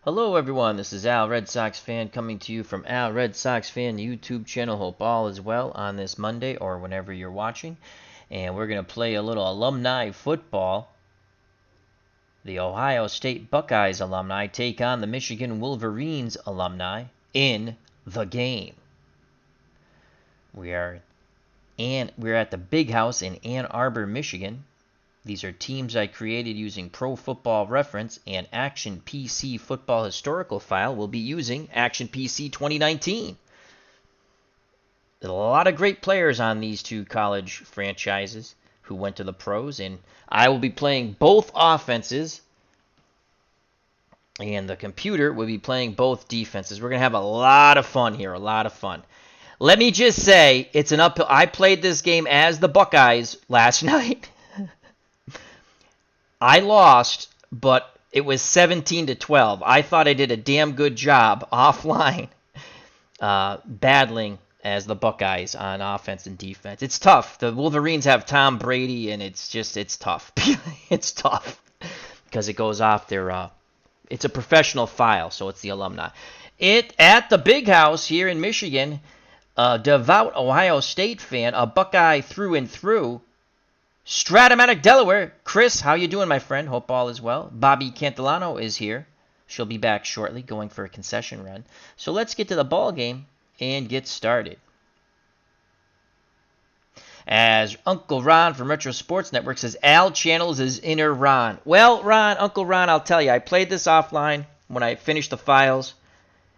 Hello everyone, this is Al Red Sox Fan coming to you from Al Red Sox Fan YouTube channel. Hope all is well on this Monday or whenever you're watching. And we're going to play a little alumni football. The Ohio State Buckeyes alumni take on the Michigan Wolverines alumni in the game. We're at the Big House in Ann Arbor, Michigan. These are teams I created using Pro Football Reference and Action PC Football Historical File. We'll be using Action PC 2019. There's a lot of great players on these two college franchises who went to the pros, and I will be playing both offenses, and the computer will be playing both defenses. We're going to have a lot of fun here, a lot of fun. Let me just say, it's an uphill. I played this game as the Buckeyes last night. I lost, but it was 17-12. I thought I did a damn good job offline battling as the Buckeyes on offense and defense. It's tough. The Wolverines have Tom Brady, and it's tough. It's tough because it goes off their it's a professional file, so it's the alumni. At the Big House here in Michigan, a devout Ohio State fan, a Buckeye through and through, Stratomatic, Delaware. Chris, how you doing, my friend? Hope all is well. Bobby Cantilano is here. She'll be back shortly, going for a concession run. So let's get to the ball game and get started. As Uncle Ron from Retro Sports Network says, Al channels his inner Ron. Well, Ron, Uncle Ron, I'll tell you, I played this offline when I finished the files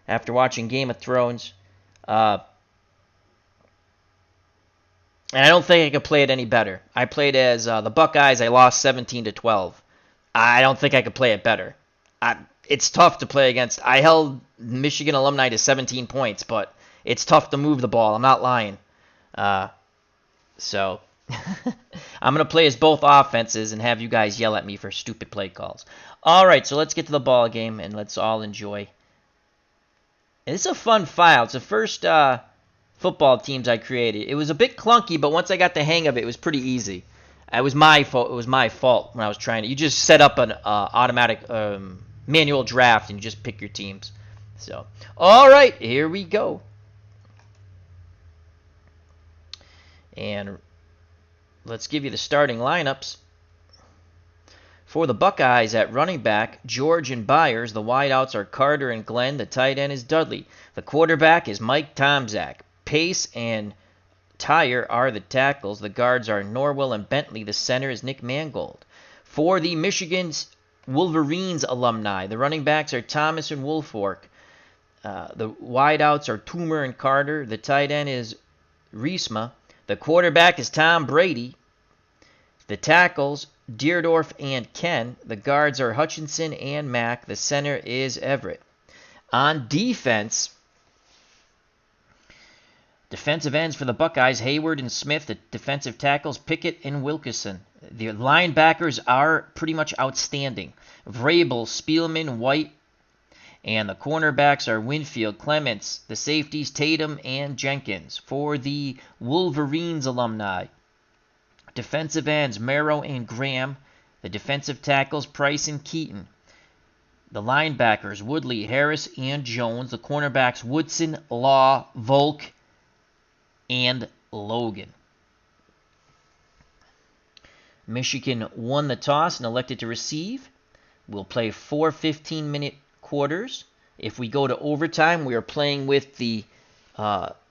after watching Game of Thrones. And I don't think I could play it any better. I played as the Buckeyes. I lost 17-12. I don't think I could play it better. It's tough to play against. I held Michigan alumni to 17 points, but it's tough to move the ball. I'm not lying. So I'm going to play as both offenses and have you guys yell at me for stupid play calls. All right, so let's get to the ball game, and let's all enjoy. And it's a fun file. It's the first football teams I created. It was a bit clunky, but once I got the hang of it, it was pretty easy. It was my fault. It was my fault when I was trying to. You just set up an automatic manual draft and you just pick your teams. So, all right, here we go. And let's give you the starting lineups. For the Buckeyes at running back, George and Byers. The wideouts are Carter and Glenn. The tight end is Dudley. The quarterback is Mike Tomczak. Pace and Tyre are the tackles. The guards are Norwell and Bentley. The center is Nick Mangold. For the Michigan's Wolverines alumni, the running backs are Thomas and Woolfolk. The wideouts are Toomer and Carter. The tight end is Reesma. The quarterback is Tom Brady. The tackles, Deerdorf and Ken. The guards are Hutchinson and Mack. The center is Everett. On defense, defensive ends for the Buckeyes, Hayward and Smith. The defensive tackles, Pickett and Wilkerson. The linebackers are pretty much outstanding. Vrabel, Spielman, White. And the cornerbacks are Winfield, Clements. The safeties, Tatum and Jenkins. For the Wolverines alumni, defensive ends, Merrow and Graham. The defensive tackles, Price and Keaton. The linebackers, Woodley, Harris, and Jones. The cornerbacks, Woodson, Law, Volk, and Logan. Michigan won the toss and elected to receive. We'll play 4 15-minute quarters. If we go to overtime, we are playing with the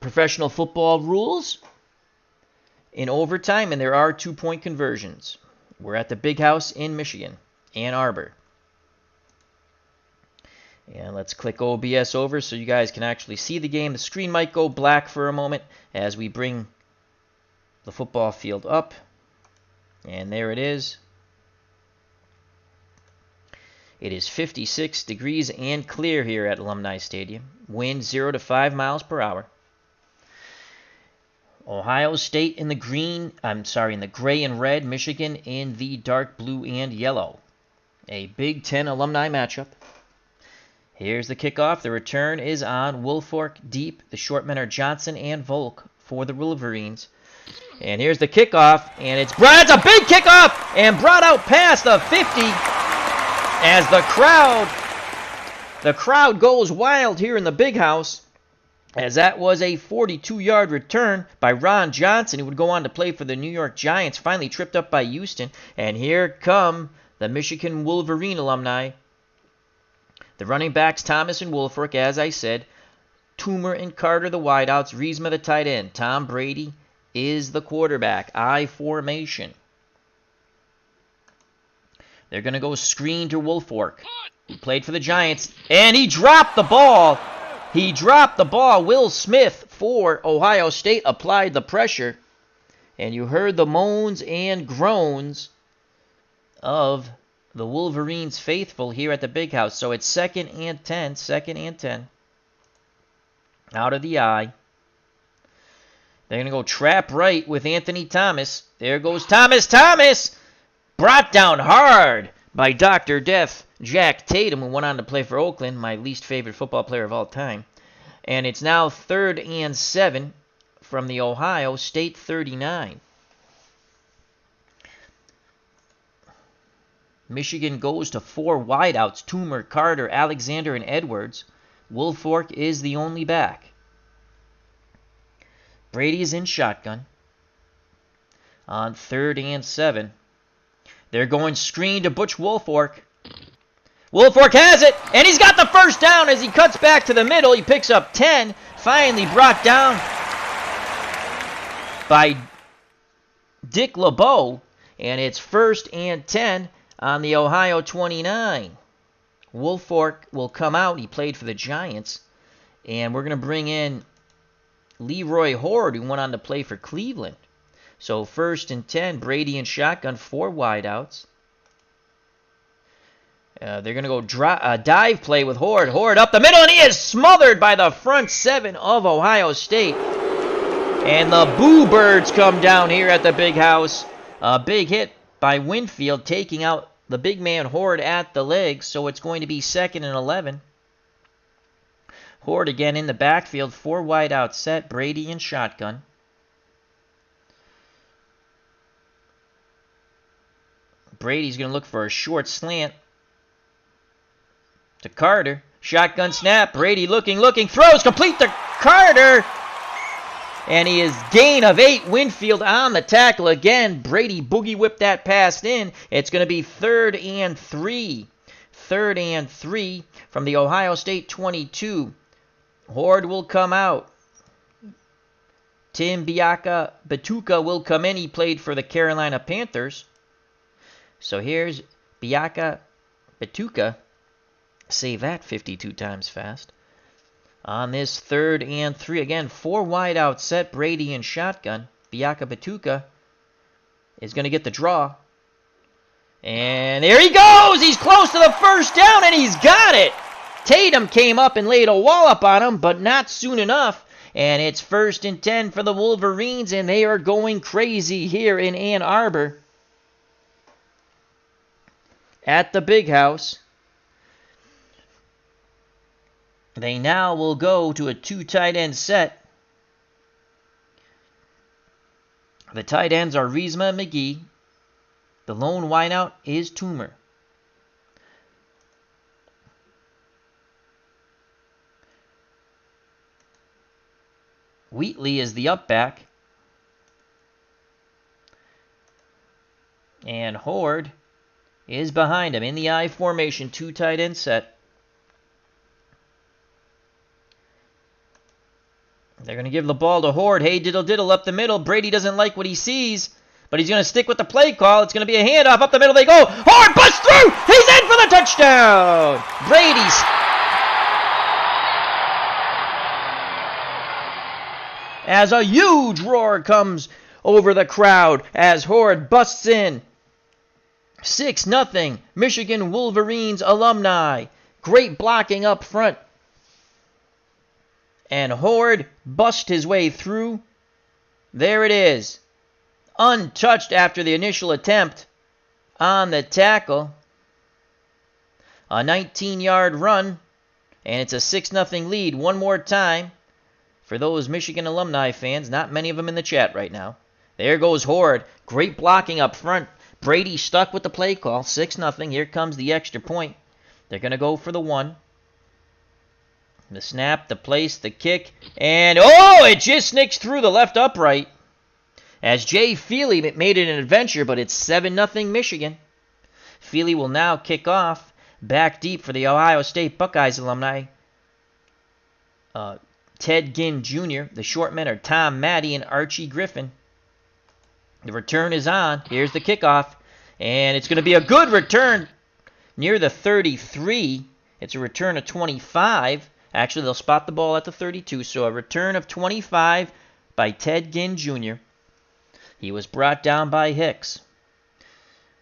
professional football rules in overtime, and there are 2-point conversions. We're at the Big House in Michigan, Ann Arbor. And let's click OBS over so you guys can actually see the game. The screen might go black for a moment as we bring the football field up. And there it is. It is 56 degrees and clear here at Alumni Stadium. Wind 0 to 5 miles per hour. Ohio State in the in the gray and red. Michigan in the dark blue and yellow. A Big Ten alumni matchup. Here's the kickoff. The return is on Woolfolk deep. The short men are Johnson and Volk for the Wolverines. And here's the kickoff, and it's a big kickoff, and brought out past the 50 as the crowd The crowd goes wild here in the big house, as that was a 42-yard return by Ron Johnson, who would go on to play for the New York Giants, finally tripped up by Houston. And here come the Michigan Wolverine alumni. The running backs, Thomas and Woolfolk, as I said. Toomer and Carter, the wideouts. Riesma, the tight end. Tom Brady is the quarterback. I formation. They're going to go screen to Woolfolk, who played for the Giants. And he dropped the ball. He dropped the ball. Will Smith for Ohio State applied the pressure. And you heard the moans and groans of the Wolverines faithful here at the big house. So it's 2nd and 10. 2nd and 10. Out of the eye. They're going to go trap right with Anthony Thomas. There goes Thomas. Thomas! Brought down hard by Dr. Death, Jack Tatum, who went on to play for Oakland, my least favorite football player of all time. And it's now 3rd and 7 from the Ohio State 39. Michigan goes to 4 wideouts, Toomer, Carter, Alexander, and Edwards. Woolfolk is the only back. Brady is in shotgun on 3rd and 7. They're going screen to Butch Woolfolk. Woolfolk has it, and he's got the first down as he cuts back to the middle. He picks up 10, finally brought down by Dick LeBeau, and it's 1st and 10 on the Ohio 29. Woolfolk will come out. He played for the Giants, and we're going to bring in Leroy Horde, who went on to play for Cleveland. So 1st and 10, Brady in shotgun, 4 wideouts. They're going to go dive play with Horde. Horde up the middle, and he is smothered by the front 7 of Ohio State. And the Boo Birds come down here at the big house. A big hit by Winfield, taking out the big man Horde at the legs. So it's going to be 2nd and 11. Horde again in the backfield, 4 wideout set, Brady in shotgun. Brady's going to look for a short slant to Carter. Shotgun snap. Brady looking, throws complete to Carter. And he is gain of 8. Winfield on the tackle again. Brady boogie whipped that pass in. It's going to be 3rd and 3. 3rd and 3 from the Ohio State 22. Horde will come out. Tim Biaka Batuka will come in. He played for the Carolina Panthers. So here's Biaka Batuka. Say that 52 times fast. On this 3rd and 3. Again, 4 wide out set. Brady in shotgun. Biaka Batuka is going to get the draw. And there he goes! He's close to the first down, and he's got it! Tatum came up and laid a wallop on him, but not soon enough. And it's 1st and 10 for the Wolverines, and they are going crazy here in Ann Arbor. At the big house. They now will go to a 2 tight end set. The tight ends are Riesma and McGee. The lone wideout is Toomer. Wheatley is the up back. And Horde is behind him in the I formation, 2 tight end set. They're going to give the ball to Horde. Hey, diddle diddle up the middle. Brady doesn't like what he sees, but he's going to stick with the play call. It's going to be a handoff up the middle. They go. Horde busts through. He's in for the touchdown. Brady's. As a huge roar comes over the crowd as Horde busts in. 6-0. Michigan Wolverines alumni. Great blocking up front. And Horde bust his way through. There it is. Untouched after the initial attempt on the tackle. A 19-yard run. And it's a 6-0 lead. One more time for those Michigan alumni fans. Not many of them in the chat right now. There goes Horde. Great blocking up front. Brady stuck with the play call. 6-0. Here comes the extra point. They're going to go for the 1. The snap, the place, the kick, and oh, it just nicks through the left upright. As Jay Feely made it an adventure, but it's 7-0 Michigan. Feely will now kick off back deep for the Ohio State Buckeyes alumni. Ted Ginn Jr. The short men are Tom Maddie and Archie Griffin. The return is on. Here's the kickoff. And it's going to be a good return near the 33. It's a return of 25. Actually, they'll spot the ball at the 32. So a return of 25 by Ted Ginn Jr. He was brought down by Hicks.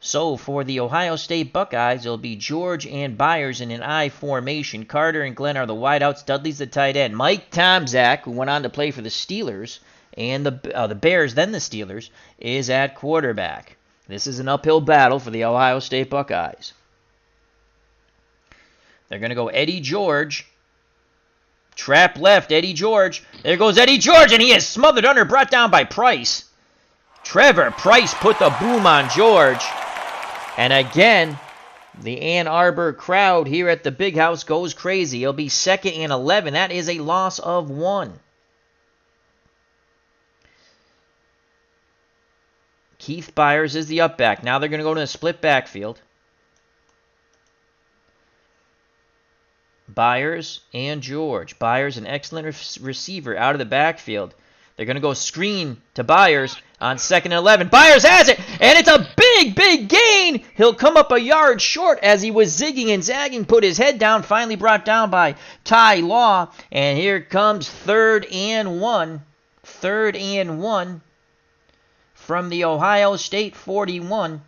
So for the Ohio State Buckeyes, it'll be George and Byers in an I formation. Carter and Glenn are the wideouts. Dudley's the tight end. Mike Tomczak, who went on to play for the Steelers and the Bears, then the Steelers, is at quarterback. This is an uphill battle for the Ohio State Buckeyes. They're going to go Eddie George. Trap left, Eddie George. There goes Eddie George, and he is smothered under, brought down by Price. Trevor Price put the boom on George. And again, the Ann Arbor crowd here at the Big House goes crazy. It'll be 2nd and 11. That is a loss of 1. Keith Byers is the up back. Now they're going to go to a split backfield. Byers and George. Byers, an excellent receiver out of the backfield. They're going to go screen to Byers on 2nd and 11. Byers has it, and it's a big, big gain. He'll come up a yard short as he was zigging and zagging, put his head down, finally brought down by Ty Law. And here comes 3rd and 1. 3rd and 1 from the Ohio State 41.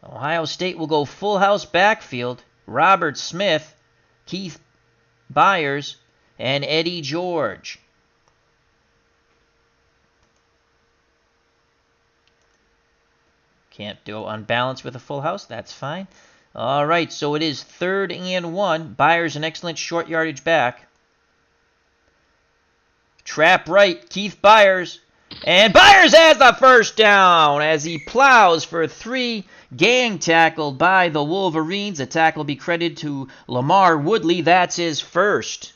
Ohio State will go full house backfield. Robert Smith, Keith Byers, and Eddie George. Can't do unbalanced with a full house. That's fine. All right, so it is 3rd and 1. Byers, an excellent short yardage back. Trap right, Keith Byers. And Byers has the first down as he plows for 3. Gang tackled by the Wolverines. The tackle will be credited to Lamar Woodley. That's his first.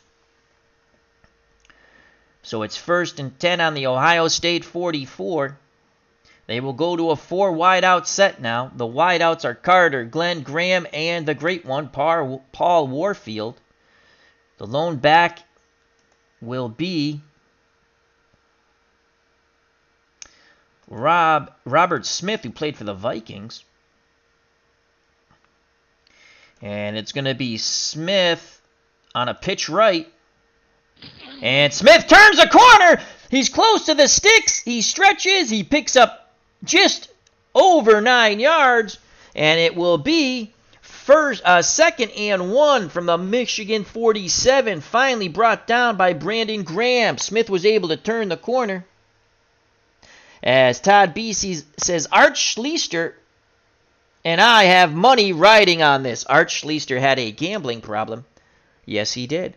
So it's 1st and 10 on the Ohio State 44. They will go to a 4 wideout set now. The wideouts are Carter, Glenn, Graham, and the great one, Paul Warfield. The lone back will be Robert Smith, who played for the Vikings. And it's going to be Smith on a pitch right. And Smith turns the corner. He's close to the sticks. He stretches. He picks up just over 9 yards. And it will be 2nd and 1 from the Michigan 47. Finally brought down by Brandon Graham. Smith was able to turn the corner. As Todd Beese says, Art Schleister and I have money riding on this. Art Schleister had a gambling problem. Yes, he did.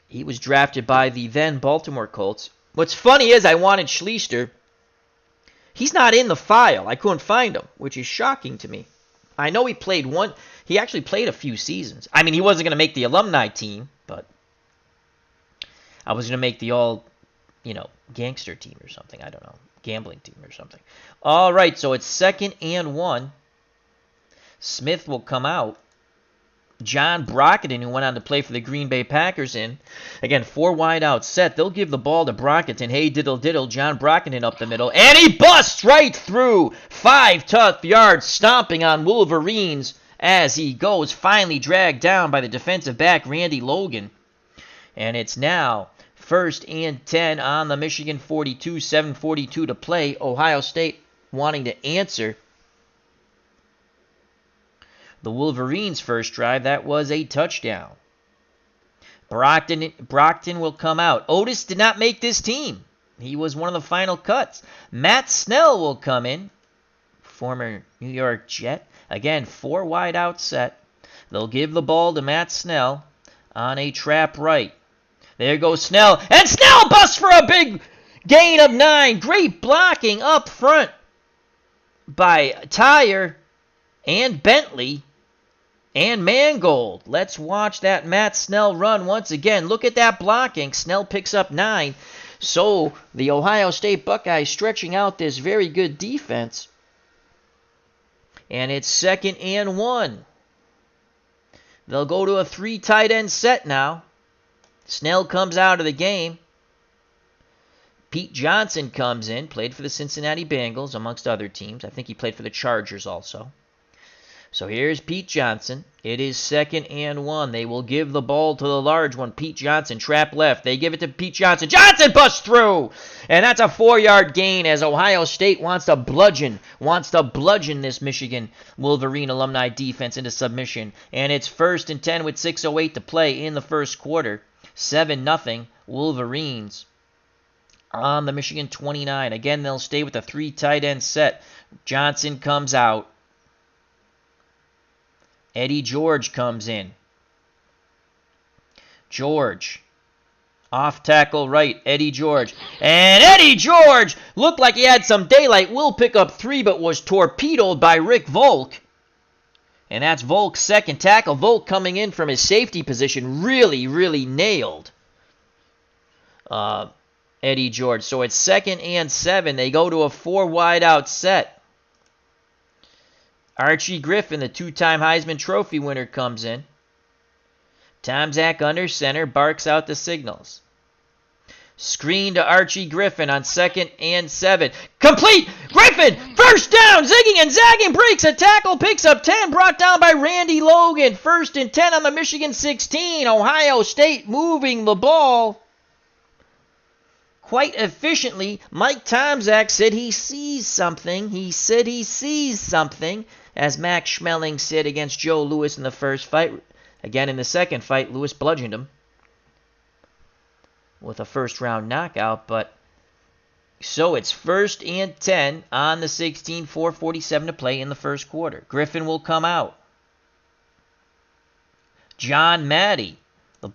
He was drafted by the then Baltimore Colts. What's funny is I wanted Schleister. He's not in the file. I couldn't find him, which is shocking to me. I know he actually played a few seasons. I mean, he wasn't going to make the alumni team, but I was going to make the all, gangster team or something. I don't know. Gambling team or something. All right, so it's 2nd and 1. Smith will come out. John Brockenden, who went on to play for the Green Bay Packers in. Again, 4 wide out set. They'll give the ball to Brockenden. Hey, diddle diddle. John Brockenden up the middle. And he busts right through. 5 tough yards stomping on Wolverines as he goes. Finally dragged down by the defensive back, Randy Logan. And it's now 1st and 10 on the Michigan 42, 7:42 to play. Ohio State wanting to answer the Wolverines' first drive. That was a touchdown. Brockton will come out. Otis did not make this team. He was one of the final cuts. Matt Snell will come in, former New York Jet. Again, 4 wide out set. They'll give the ball to Matt Snell on a trap right. There goes Snell, and Snell busts for a big gain of 9. Great blocking up front by Tyre and Bentley. and Mangold. Let's watch that Matt Snell run once again. Look at that blocking. Snell picks up 9. So the Ohio State Buckeyes stretching out this very good defense. And it's 2nd and 1. They'll go to a 3 tight end set now. Snell comes out of the game. Pete Johnson comes in, played for the Cincinnati Bengals, amongst other teams. I think he played for the Chargers also. So here's Pete Johnson. It is 2nd and 1. They will give the ball to the large one. Pete Johnson, trap left. They give it to Pete Johnson. Johnson busts through! And that's a 4-yard gain as Ohio State wants to bludgeon this Michigan Wolverine alumni defense into submission. And it's 1st and 10 with 6:08 to play in the first quarter. 7-0 Wolverines on the Michigan 29. Again, they'll stay with a 3 tight end set. Johnson comes out. Eddie George comes in. George. Off tackle right, Eddie George. And Eddie George looked like he had some daylight. Will pick up 3, but was torpedoed by Rick Volk. And that's Volk's 2nd tackle. Volk coming in from his safety position really, really nailed Eddie George. So it's 2nd and 7. They go to a 4 wide out set. Archie Griffin, the 2-time Heisman Trophy winner, comes in. Tomczak under center, barks out the signals. Screen to Archie Griffin on 2nd and 7. Complete! Griffin! First down! Zigging and zagging, breaks a tackle, picks up 10, brought down by Randy Logan. 1st and 10 on the Michigan 16. Ohio State moving the ball quite efficiently. Mike Tomczak said he sees something. As Max Schmeling said against Joe Louis in the first fight. Again, in the second fight, Louis bludgeoned him with a first-round knockout. But so it's 1st and 10 on the 16, 4:47 to play in the first quarter. Griffin will come out. Tom Matte, will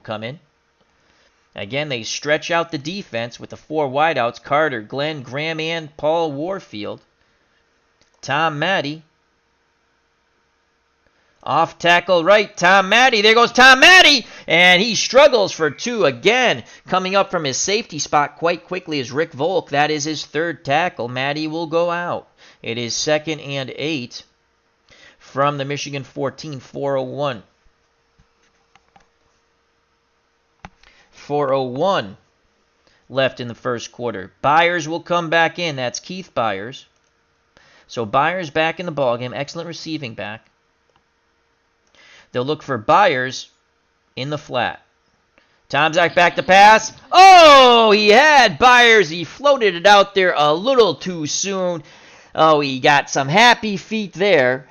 come in. Again, they stretch out the defense with the 4 wideouts, Carter, Glenn, Graham, and Paul Warfield. Tom Matte. Off tackle right, Tom Matte. There goes Tom Matte! And he struggles for 2 again. Coming up from his safety spot quite quickly is Rick Volk. That is his 3rd tackle. Matte will go out. It is 2nd and 8 from the Michigan 14, 4:01. 4:01 left in the first quarter. Byers will come back in. That's Keith Byers. So Byers back in the ballgame. Excellent receiving back. They'll look for Byers in the flat. Tomczak back to pass. Oh, he had Byers. He floated it out there a little too soon. Oh, he got some happy feet there.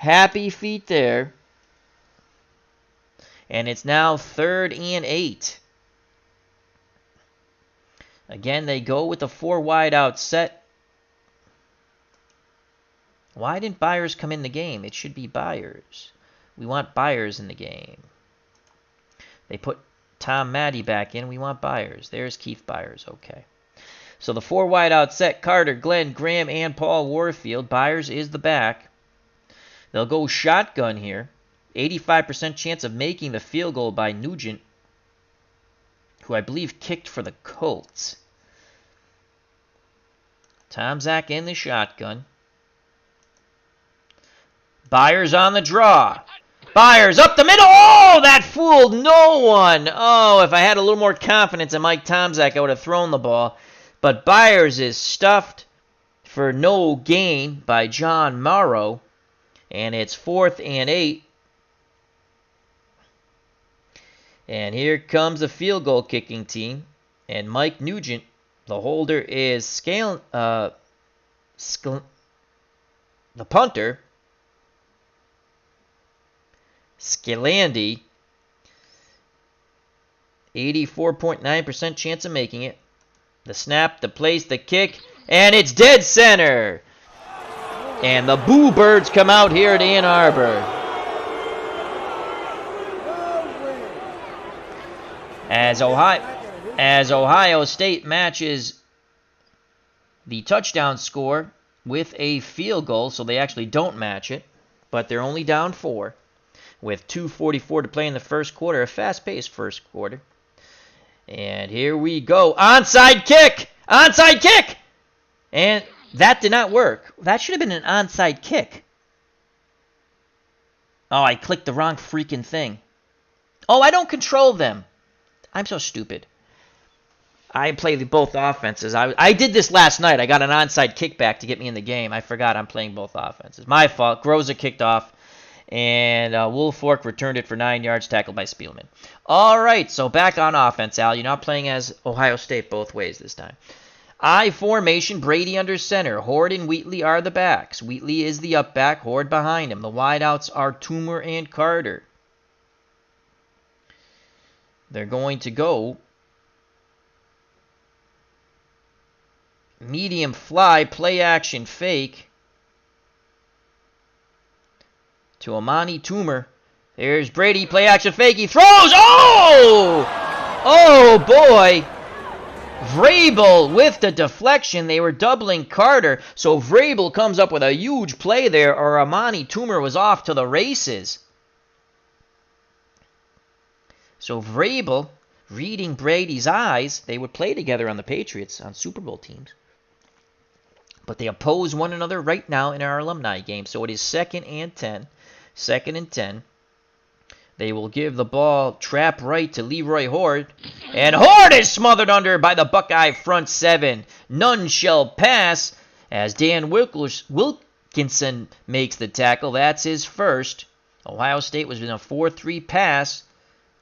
And it's now 3rd and 8. Again, they go with a 4 wide out set. Why didn't Byers come in the game? It should be Byers. We want Byers in the game. They put Tom Matte back in. We want Byers. There's Keith Byers. Okay. So the 4 wide out set. Carter, Glenn, Graham, and Paul Warfield. Byers is the back. They'll go shotgun here. 85% chance of making the field goal by Nugent, who I believe kicked for the Colts. Tomczak in the shotgun. Byers on the draw. Byers up the middle. Oh, that fooled no one. Oh, if I had a little more confidence in Mike Tomczak, I would have thrown the ball. But Byers is stuffed for no gain by John Morrow. And it's 4th and 8. And here comes the field goal kicking team. And Mike Nugent, the holder, is the punter, Scalandi, 84.9% chance of making it. The snap, the place, the kick, and it's dead center. And the Boo Birds come out here at Ann Arbor. As Ohio State matches the touchdown score with a field goal, so they actually don't match it. but they're only down 4 with 2:44 to play in the first quarter, a fast-paced first quarter. And here we go. Onside kick! Onside kick! And that did not work. That should have been an onside kick. Oh, I clicked the wrong freaking thing. Oh, I don't control them. I'm so stupid. I play both offenses. I did this last night. I got an onside kickback to get me in the game. I forgot I'm playing both offenses. My fault. Groza kicked off, and Woolfork returned it for 9 yards, tackled by Spielman. All right, so back on offense, Al. You're not playing as Ohio State both ways this time. I formation, Brady under center. Horde and Wheatley are the backs. Wheatley is the up back, Horde behind him. The wideouts are Toomer and Carter. They're going to go medium fly, play action fake to Amani Toomer. There's Brady, play action fake. He throws. Oh! Oh, boy. Vrabel with the deflection. They were doubling Carter, so Vrabel comes up with a huge play there, or Amani Toomer was off to the races. So Vrabel, reading Brady's eyes, they would play together on the Patriots on Super Bowl teams. But they oppose one another right now in our alumni game. So it is 2nd and 10. 2nd and 10. They will give the ball trap right to Leroy Horde. And Horde is smothered under by the Buckeye front 7. None shall pass as Dan Wilkinson makes the tackle. That's his first. Ohio State was in a 4-3 pass,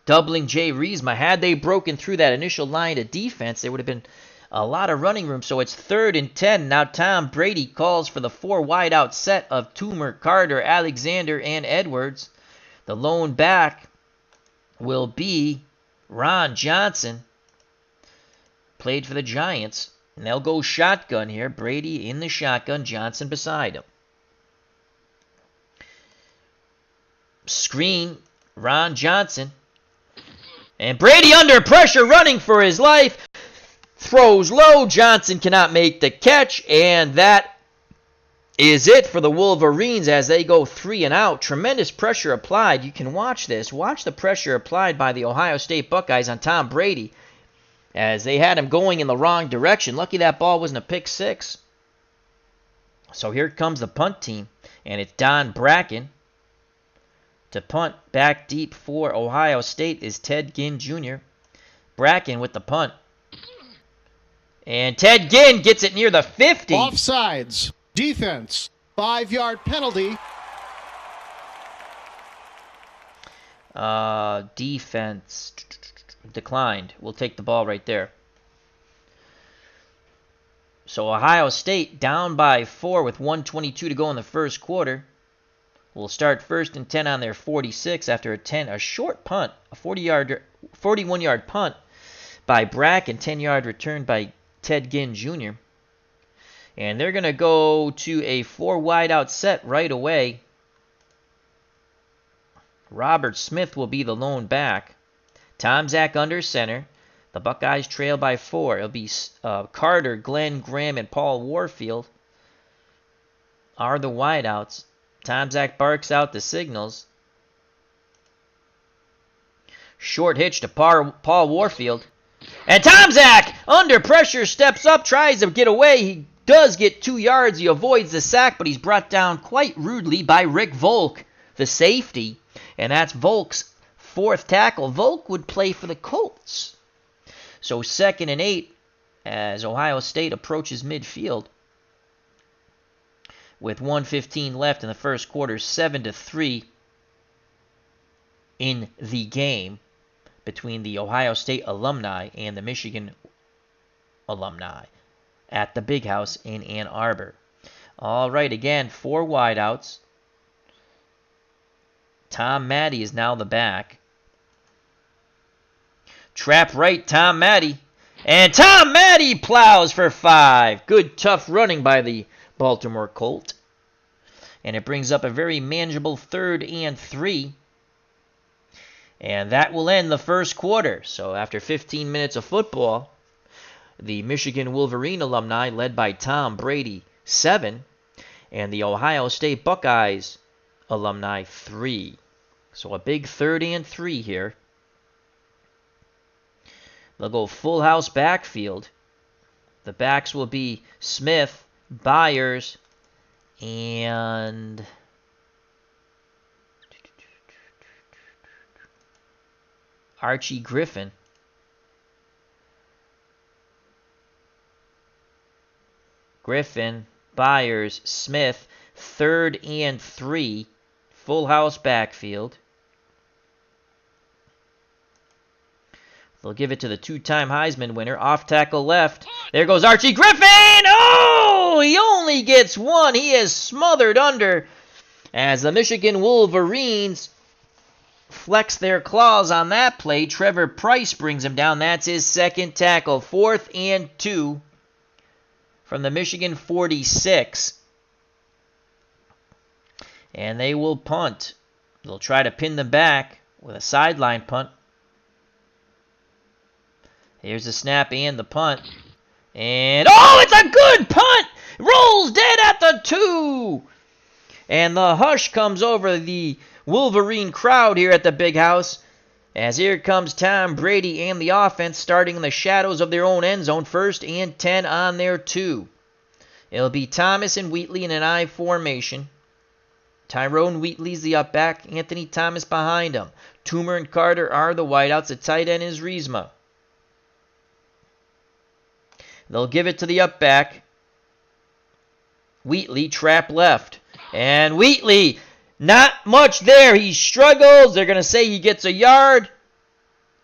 doubling Jay Riesma. Had they broken through that initial line of defense, there would have been a lot of running room. So it's 3rd and 10. Now Tom Brady calls for the 4 wideout set of Toomer, Carter, Alexander, and Edwards. The lone back will be Ron Johnson. Played for the Giants. And they'll go shotgun here. Brady in the shotgun, Johnson beside him. Screen, Ron Johnson. And Brady under pressure, running for his life. Throws low. Johnson cannot make the catch. And that is it for the Wolverines as they go 3 and out. Tremendous pressure applied. You can watch this. Watch the pressure applied by the Ohio State Buckeyes on Tom Brady as they had him going in the wrong direction. Lucky that ball wasn't a pick 6. So here comes the punt team, and it's Don Bracken. To punt back deep for Ohio State is Ted Ginn Jr. Bracken with the punt. And Ted Ginn gets it near the 50. Offsides. Defense. 5-yard penalty. Defense declined. We'll take the ball right there. So Ohio State down by 4 with 1:22 to go in the first quarter. We'll start 1st and 10 on their 46 after a short punt, a 41-yard punt by Bracken, 10-yard return by Ted Ginn Jr. And they're going to go to a 4 wideout set right away. Robert Smith will be the lone back. Tom Zach under center. The Buckeyes trail by 4. It'll be Carter, Glenn Graham, and Paul Warfield are the wideouts. Tom Zach barks out the signals. Short hitch to Paul Warfield. And Tom Zach, under pressure, steps up, tries to get away. He does get 2 yards. He avoids the sack, but he's brought down quite rudely by Rick Volk, the safety. And that's Volk's 4th tackle. Volk would play for the Colts. So 2nd and 8 as Ohio State approaches midfield. With 1:15 left in the first quarter, 7-3 in the game between the Ohio State alumni and the Michigan alumni at the Big House in Ann Arbor. All right, again, 4 wideouts. Tom Matte is now the back. Trap right, Tom Matte. And Tom Matte plows for 5. Good, tough running by the Baltimore Colt. And it brings up a very manageable 3rd and 3. And that will end the first quarter. So after 15 minutes of football, the Michigan Wolverine alumni, led by Tom Brady, 7. And the Ohio State Buckeyes Alumni 3. So a big 3rd and 3 here. They'll go full house backfield. The backs will be Smith, Byers, and Archie Griffin. Griffin, Byers, Smith, 3rd and 3. Full house backfield. They'll give it to the 2-time Heisman winner. Off tackle left. There goes Archie Griffin! Oh! He only gets one. He is smothered under as the Michigan Wolverines flex their claws on that play. Trevor Price brings him down. That's his 2nd tackle. 4th and 2 from the Michigan 46. And they will punt. They'll try to pin them back with a sideline punt. Here's the snap and the punt. And, oh, it's a good punt! Rolls dead at the 2! And the hush comes over the Wolverine crowd here at the big house, as here comes Tom Brady and the offense starting in the shadows of their own end zone. 1st and 10 on their 2. It'll be Thomas and Wheatley in an I formation. Tyrone Wheatley's the up back. Anthony Thomas behind him. Toomer and Carter are the wideouts. The tight end is Riesma. They'll give it to the up back. Wheatley, trap left. And Wheatley, not much there. He struggles. They're going to say he gets a yard.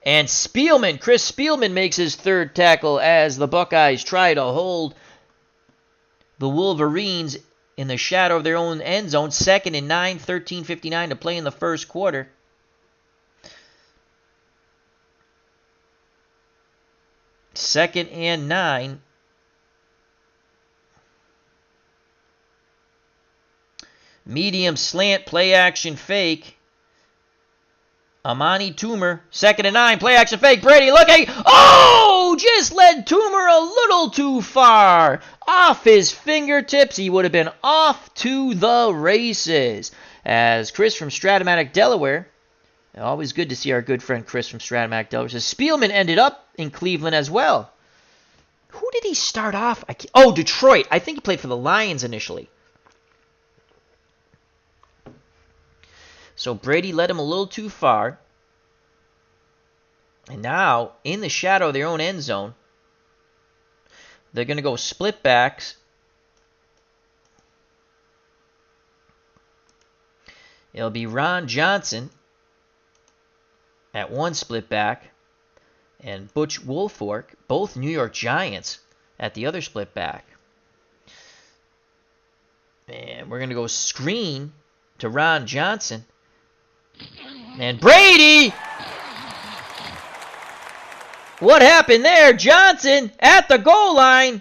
And Spielman, Chris Spielman makes his 3rd tackle as the Buckeyes try to hold the Wolverines in the shadow of their own end zone. 2nd and 9, 13:59 to play in the 1st quarter. Second and 9. Medium slant, play action fake. Amani Toomer, 2nd and 9, play action fake. Brady looking. Oh! Just led Toomer a little too far. Off his fingertips. He would have been off to the races. As Chris from Stratomatic, Delaware. Always good to see our good friend Chris from Stratomatic, Delaware. Says Spielman ended up in Cleveland as well. Who did he start off? Oh, Detroit. I think he played for the Lions initially. So Brady led him a little too far. And now, in the shadow of their own end zone, they're going to go split backs. It'll be Ron Johnson at one split back, and Butch Woolfolk, both New York Giants, at the other split back. And we're going to go screen to Ron Johnson. And Brady! What happened there? Johnson at the goal line.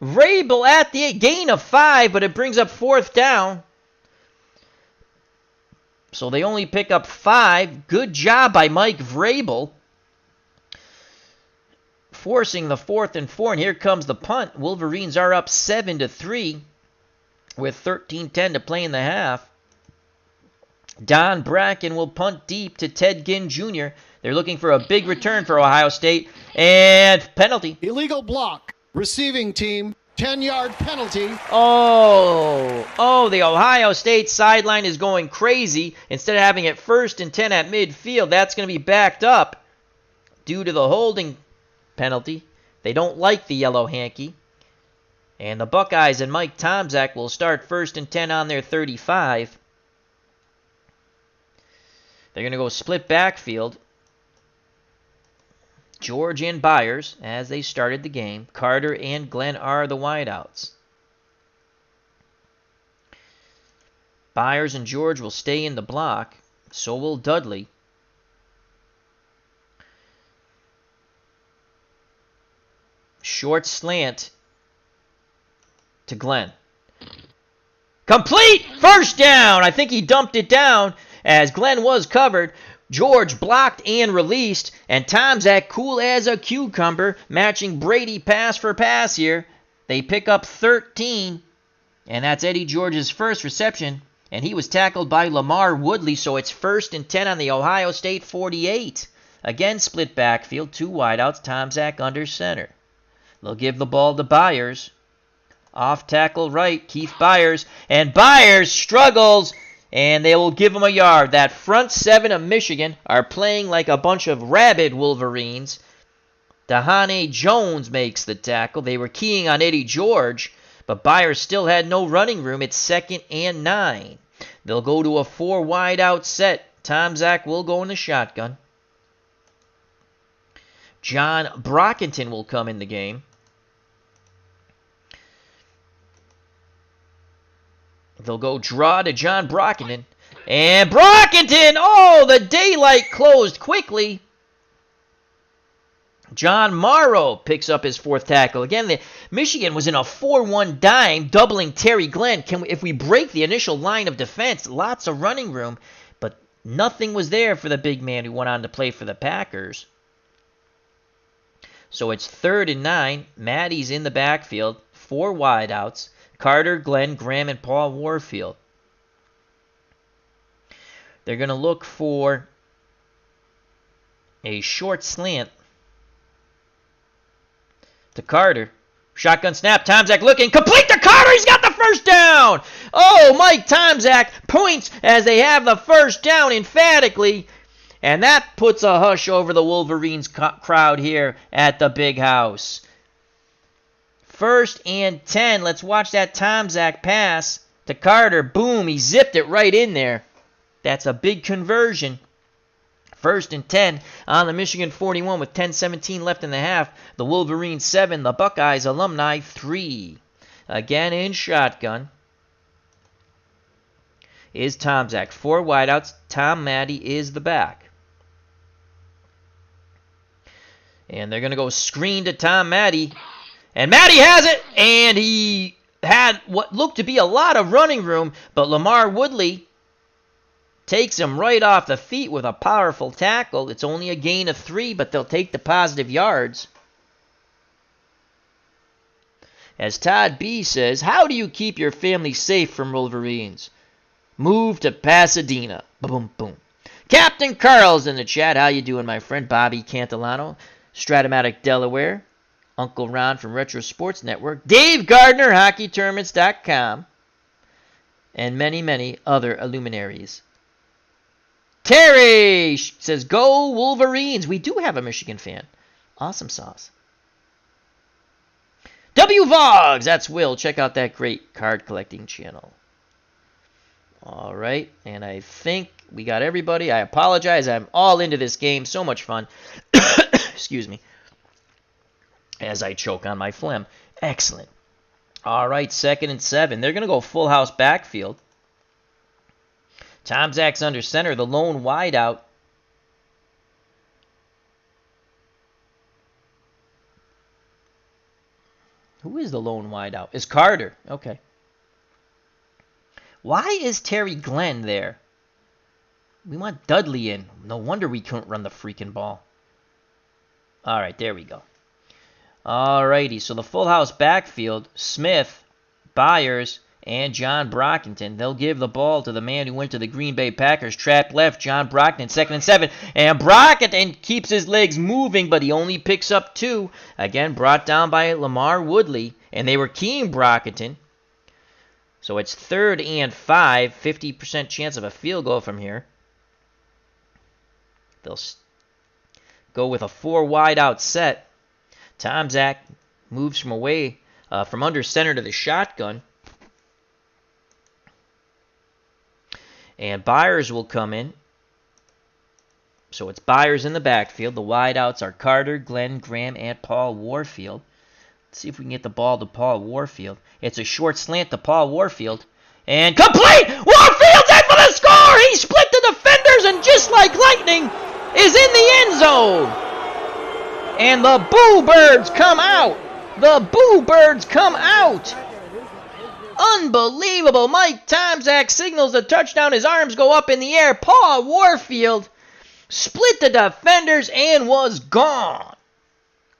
Vrabel at the gain of 5, but it brings up 4th down. So they only pick up 5. Good job by Mike Vrabel, forcing the 4th and 4. And here comes the punt. Wolverines are up 7-3 with 13:10 to play in the half. Don Bracken will punt deep to Ted Ginn Jr. They're looking for a big return for Ohio State. And penalty. Illegal block. Receiving team, 10-yard penalty. Oh, the Ohio State sideline is going crazy. Instead of having it 1st and 10 at midfield, that's going to be backed up due to the holding penalty. They don't like the yellow hanky. And the Buckeyes and Mike Tomczak will start 1st and 10 on their 35. They're going to go split backfield. George and Byers, as they started the game. Carter and Glenn are the wideouts. Byers and George will stay in the block. So will Dudley. Short slant to Glenn. Complete! 1st down! I think he dumped it down as Glenn was covered. George blocked and released, and Tomczak cool as a cucumber, matching Brady pass for pass here. They pick up 13, and that's Eddie George's first reception And he was tackled by Lamar Woodley, so it's 1st and 10 on the Ohio State 48. Again, split backfield, 2 wideouts, Tomczak under center. They'll give the ball to Byers. Off tackle right, Keith Byers. And Byers struggles, and they will give him a yard. That front 7 of Michigan are playing like a bunch of rabid Wolverines. Dahane Jones makes the tackle. They were keying on Eddie George, but Byers still had no running room. It's 2nd and 9. They'll go to a 4 wide out set. Tomczak will go in the shotgun. John Brockington will come in the game. They'll go draw to John Brockington. And Brockington! Oh, the daylight closed quickly. John Morrow picks up his 4th tackle. Again, Michigan was in a 4-1 dime, doubling Terry Glenn. If we break the initial line of defense, lots of running room, but nothing was there for the big man who went on to play for the Packers. So it's 3rd and 9. Maddie's in the backfield, 4 wideouts. Carter, Glenn, Graham, and Paul Warfield. They're going to look for a short slant to Carter. Shotgun snap. Tomczak looking. Complete to Carter. He's got the first down. Oh, Mike Tomczak points as they have the first down emphatically. And that puts a hush over the Wolverines crowd here at the Big House. 1st and 10. Let's watch that Tomczak pass to Carter. Boom. He zipped it right in there. That's a big conversion. 1st and 10 on the Michigan 41 with 10:17 left in the half. The Wolverines 7, the Buckeyes Alumni 3. Again in shotgun is Tomczak. 4 wideouts. Tom Maddie is the back. And they're going to go screen to Tom Maddie. And Maddie has it. And he had what looked to be a lot of running room. But Lamar Woodley takes him right off the feet with a powerful tackle. It's only a gain of 3, but they'll take the positive yards. As Todd B. says, how do you keep your family safe from Wolverines? Move to Pasadena. Boom, boom. Captain Carl's in the chat. How you doing, my friend? Bobby Cantillano, Stratomatic, Delaware. Uncle Ron from Retro Sports Network. Dave Gardner, HockeyTournaments.com. And many, many other luminaries. Terry says, go Wolverines. We do have a Michigan fan. Awesome sauce. W. Vogs, that's Will. Check out that great card collecting channel. All right, and I think we got everybody. I apologize. I'm all into this game. So much fun. Excuse me. As I choke on my phlegm. Excellent. All right, 2nd and 7. They're going to go full house backfield. Tomczak's under center, the lone wideout. Who is the lone wideout? It's Carter. Okay. Why is Terry Glenn there? We want Dudley in. No wonder we couldn't run the freaking ball. All right, there we go. All righty, so the full house backfield, Smith, Byers, and John Brockington. They'll give the ball to the man who went to the Green Bay Packers. Trapped left, John Brockington, 2nd and 7. And Brockington keeps his legs moving, but he only picks up 2. Again, brought down by Lamar Woodley. And they were keying Brockington. So it's 3rd and 5. 50% chance of a field goal from here. They'll go with a 4 wide out set. Tomczak moves from under center to the shotgun. And Byers will come in. So it's Byers in the backfield. The wideouts are Carter, Glenn, Graham, and Paul Warfield. Let's see if we can get the ball to Paul Warfield. It's a short slant to Paul Warfield. And complete! Warfield's in for the score! He split the defenders and just like lightning is in the end zone. And the Boo Birds come out. The Boo Birds come out. Unbelievable. Mike Tomczak signals the touchdown. His arms go up in the air. Paul Warfield split the defenders and was gone.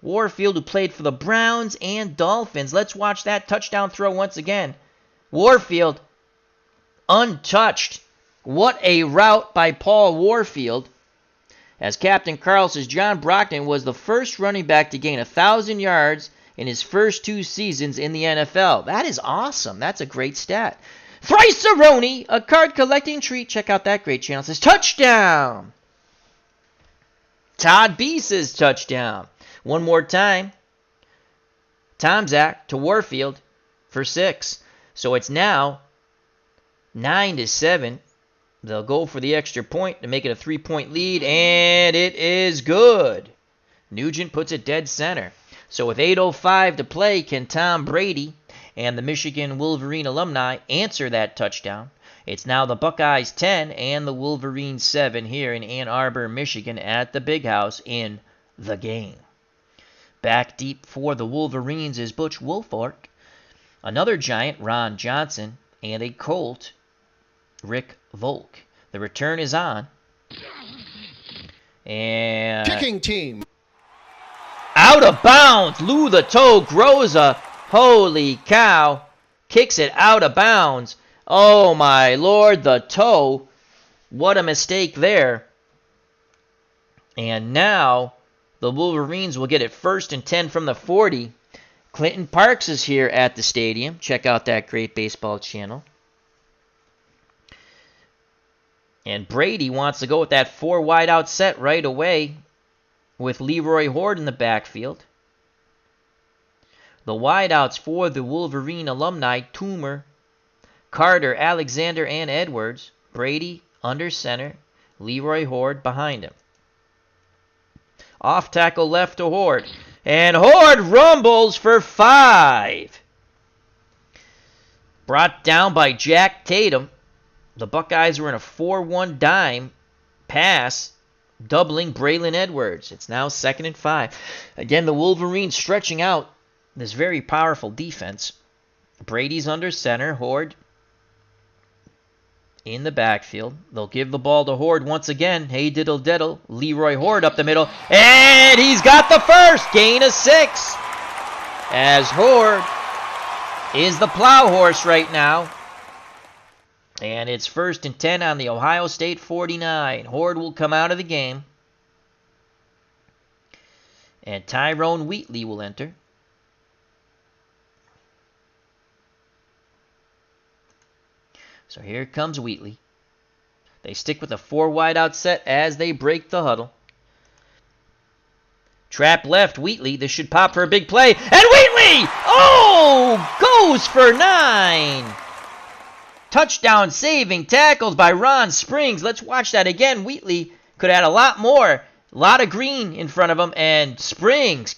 Warfield, who played for the Browns and Dolphins. Let's watch that touchdown throw once again. Warfield untouched. What a route by Paul Warfield. As Captain Carl says, John Brockton was the first running back to gain 1,000 yards in his first 2 seasons in the NFL. That is awesome. That's a great stat. Thrice-a-roni, a card-collecting treat. Check out that great channel. It says, touchdown. Todd B says touchdown. One more time. Tomzak to Warfield for 6. So it's now 9-7. They'll go for the extra point to make it a 3-point lead, and it is good. Nugent puts it dead center. So with 8:05 to play, can Tom Brady and the Michigan Wolverine alumni answer that touchdown? It's now the Buckeyes 10 and the Wolverines 7 here in Ann Arbor, Michigan at the Big House in the game. Back deep for the Wolverines is Butch Wolfork, another Giant, Ron Johnson, and a Colt, Rick Volk. The return is on. And Kicking team. out of bounds. Lou the Toe Groza. Holy cow. Kicks it out of bounds. Oh my Lord, the toe. What a mistake there. And now the Wolverines will get it 1st and 10 from the 40. Clinton Parks is here at the stadium. Check out that great baseball channel. And Brady wants to go with that 4 wide out set right away with Leroy Horde in the backfield. The wideouts for the Wolverine alumni, Toomer, Carter, Alexander, and Edwards. Brady under center, Leroy Horde behind him. Off tackle left to Horde. And Horde rumbles for 5. Brought down by Jack Tatum. The Buckeyes were in a 4-1 dime pass, doubling Braylon Edwards. It's now 2nd and 5. Again, the Wolverines stretching out this very powerful defense. Brady's under center. Horde in the backfield. They'll give the ball to Horde once again. Hey diddle diddle. Leroy Horde up the middle. And he's got the first. Gain of 6. As Horde is the plow horse right now. And it's 1st and 10 on the Ohio State 49. Horde will come out of the game. And Tyrone Wheatley will enter. So here comes Wheatley. They stick with a 4 wide out set as they break the huddle. Trap left, Wheatley. This should pop for a big play. And Wheatley! Oh! Goes for 9! Touchdown saving tackles by Ron Springs. Let's watch that again. Wheatley could add a lot more. A lot of green in front of him. And Springs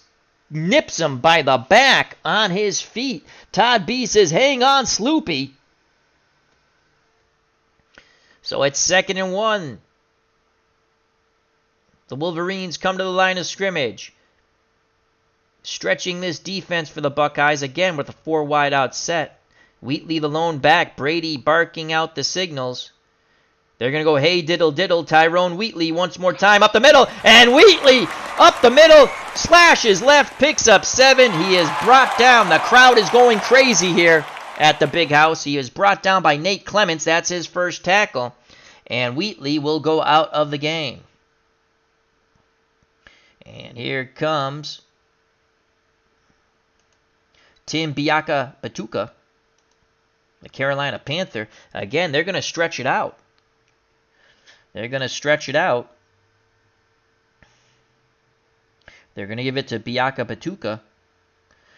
nips him by the back on his feet. Todd B says, hang on, Sloopy. So it's 2nd and 1. The Wolverines come to the line of scrimmage. Stretching this defense for the Buckeyes again with a 4 wide out set. Wheatley the lone back. Brady barking out the signals. They're going to go, hey diddle diddle. Tyrone Wheatley once more time up the middle. And Wheatley up the middle. Slashes left. Picks up 7. He is brought down. The crowd is going crazy here at the Big House. He is brought down by Nate Clements. That's his first tackle. And Wheatley will go out of the game. And here comes Tim Biaka-Batuka, the Carolina Panther. Again, they're going to stretch it out. They're going to stretch it out. They're going to give it to Biaka-Batuka.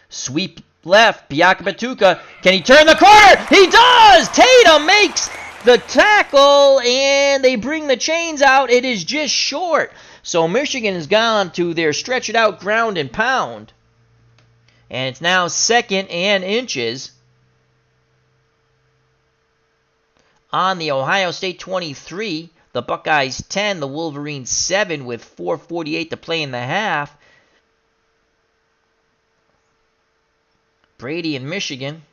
Sweep left, Biaka-Batuka. Can he turn the corner? He does! Tatum makes the tackle, and they bring the chains out. It is just short. So Michigan has gone to their stretch it out ground and pound. And it's now 2nd and inches on the Ohio State 23. The Buckeyes 10, the Wolverines 7 with 4:48 to play in the half. Brady and Michigan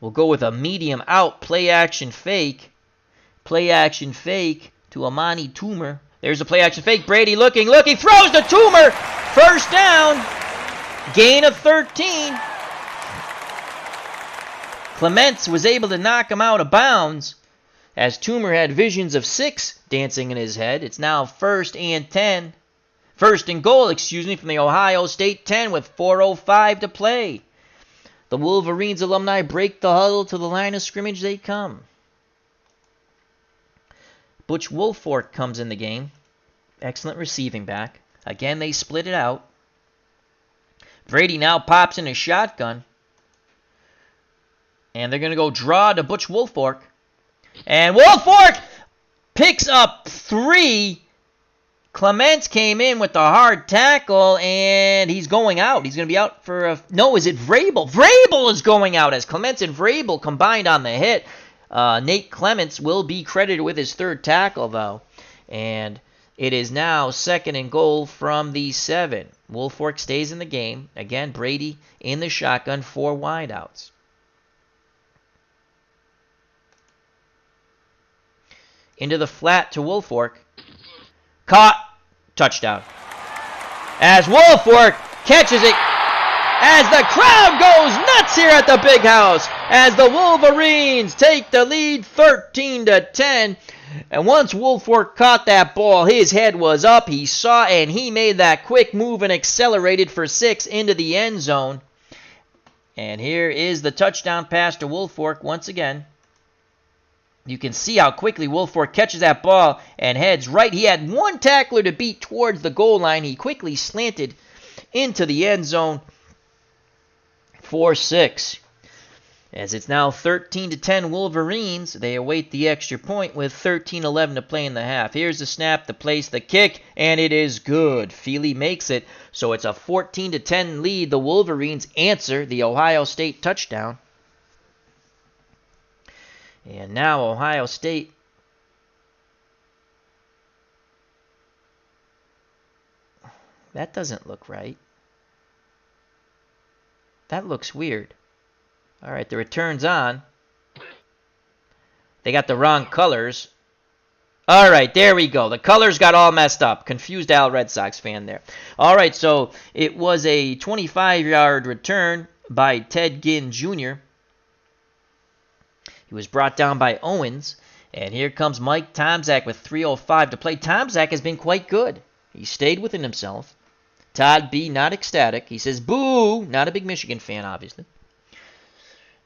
will go with a medium out, play action fake. Play action fake to Amani Toomer. There's a play action fake. Brady looking, throws to Toomer. First down. Gain of 13. Clements was able to knock him out of bounds as Toomer had visions of 6 dancing in his head. It's now 1st and 10. 1st and goal, from the Ohio State 10 with 4:05 to play. The Wolverines alumni break the huddle. To the line of scrimmage they come. Butch Woolfork comes in the game. Excellent receiving back. Again, they split it out. Brady now pops in a shotgun. And they're going to go draw to Butch Woolfork. And Woolfork picks up 3. Clements came in with the hard tackle, and he's going out. He's going to be out for a... No, is it Vrabel? Vrabel is going out as Clements and Vrabel combined on the hit. Nate Clements will be credited with his 3rd tackle, though. And it is now 2nd and goal from the 7. Woolfork stays in the game. Again, Brady in the shotgun, 4 wideouts. Into the flat to Woolfork. Caught. Touchdown. As Woolfork catches it. As the crowd goes nuts here at the big house. As the Wolverines take the lead 13-10. And once Woolfork caught that ball, his head was up. He saw and he made that quick move and accelerated for 6 into the end zone. And here is the touchdown pass to Woolfork once again. You can see how quickly Woolfork catches that ball and heads right. He had 1 tackler to beat towards the goal line. He quickly slanted into the end zone for 6. As it's now 13-10 Wolverines, they await the extra point with 13:11 to play in the half. Here's the snap to place the kick, and it is good. Feely makes it, so it's a 14-10 lead. The Wolverines answer the Ohio State touchdown. And now Ohio State that doesn't look right. That looks weird. All right, the return's on. They got the wrong colors. All right, there we go. The colors got all messed up. Confused Al Red Sox fan there. All right, so it was a 25-yard return by Ted Ginn Jr. He was brought down by Owens. And here comes Mike Tomczak with 3:05 to play. Tomczak has been quite good. He stayed within himself. Todd B. not ecstatic. He says, boo! Not a big Michigan fan, obviously.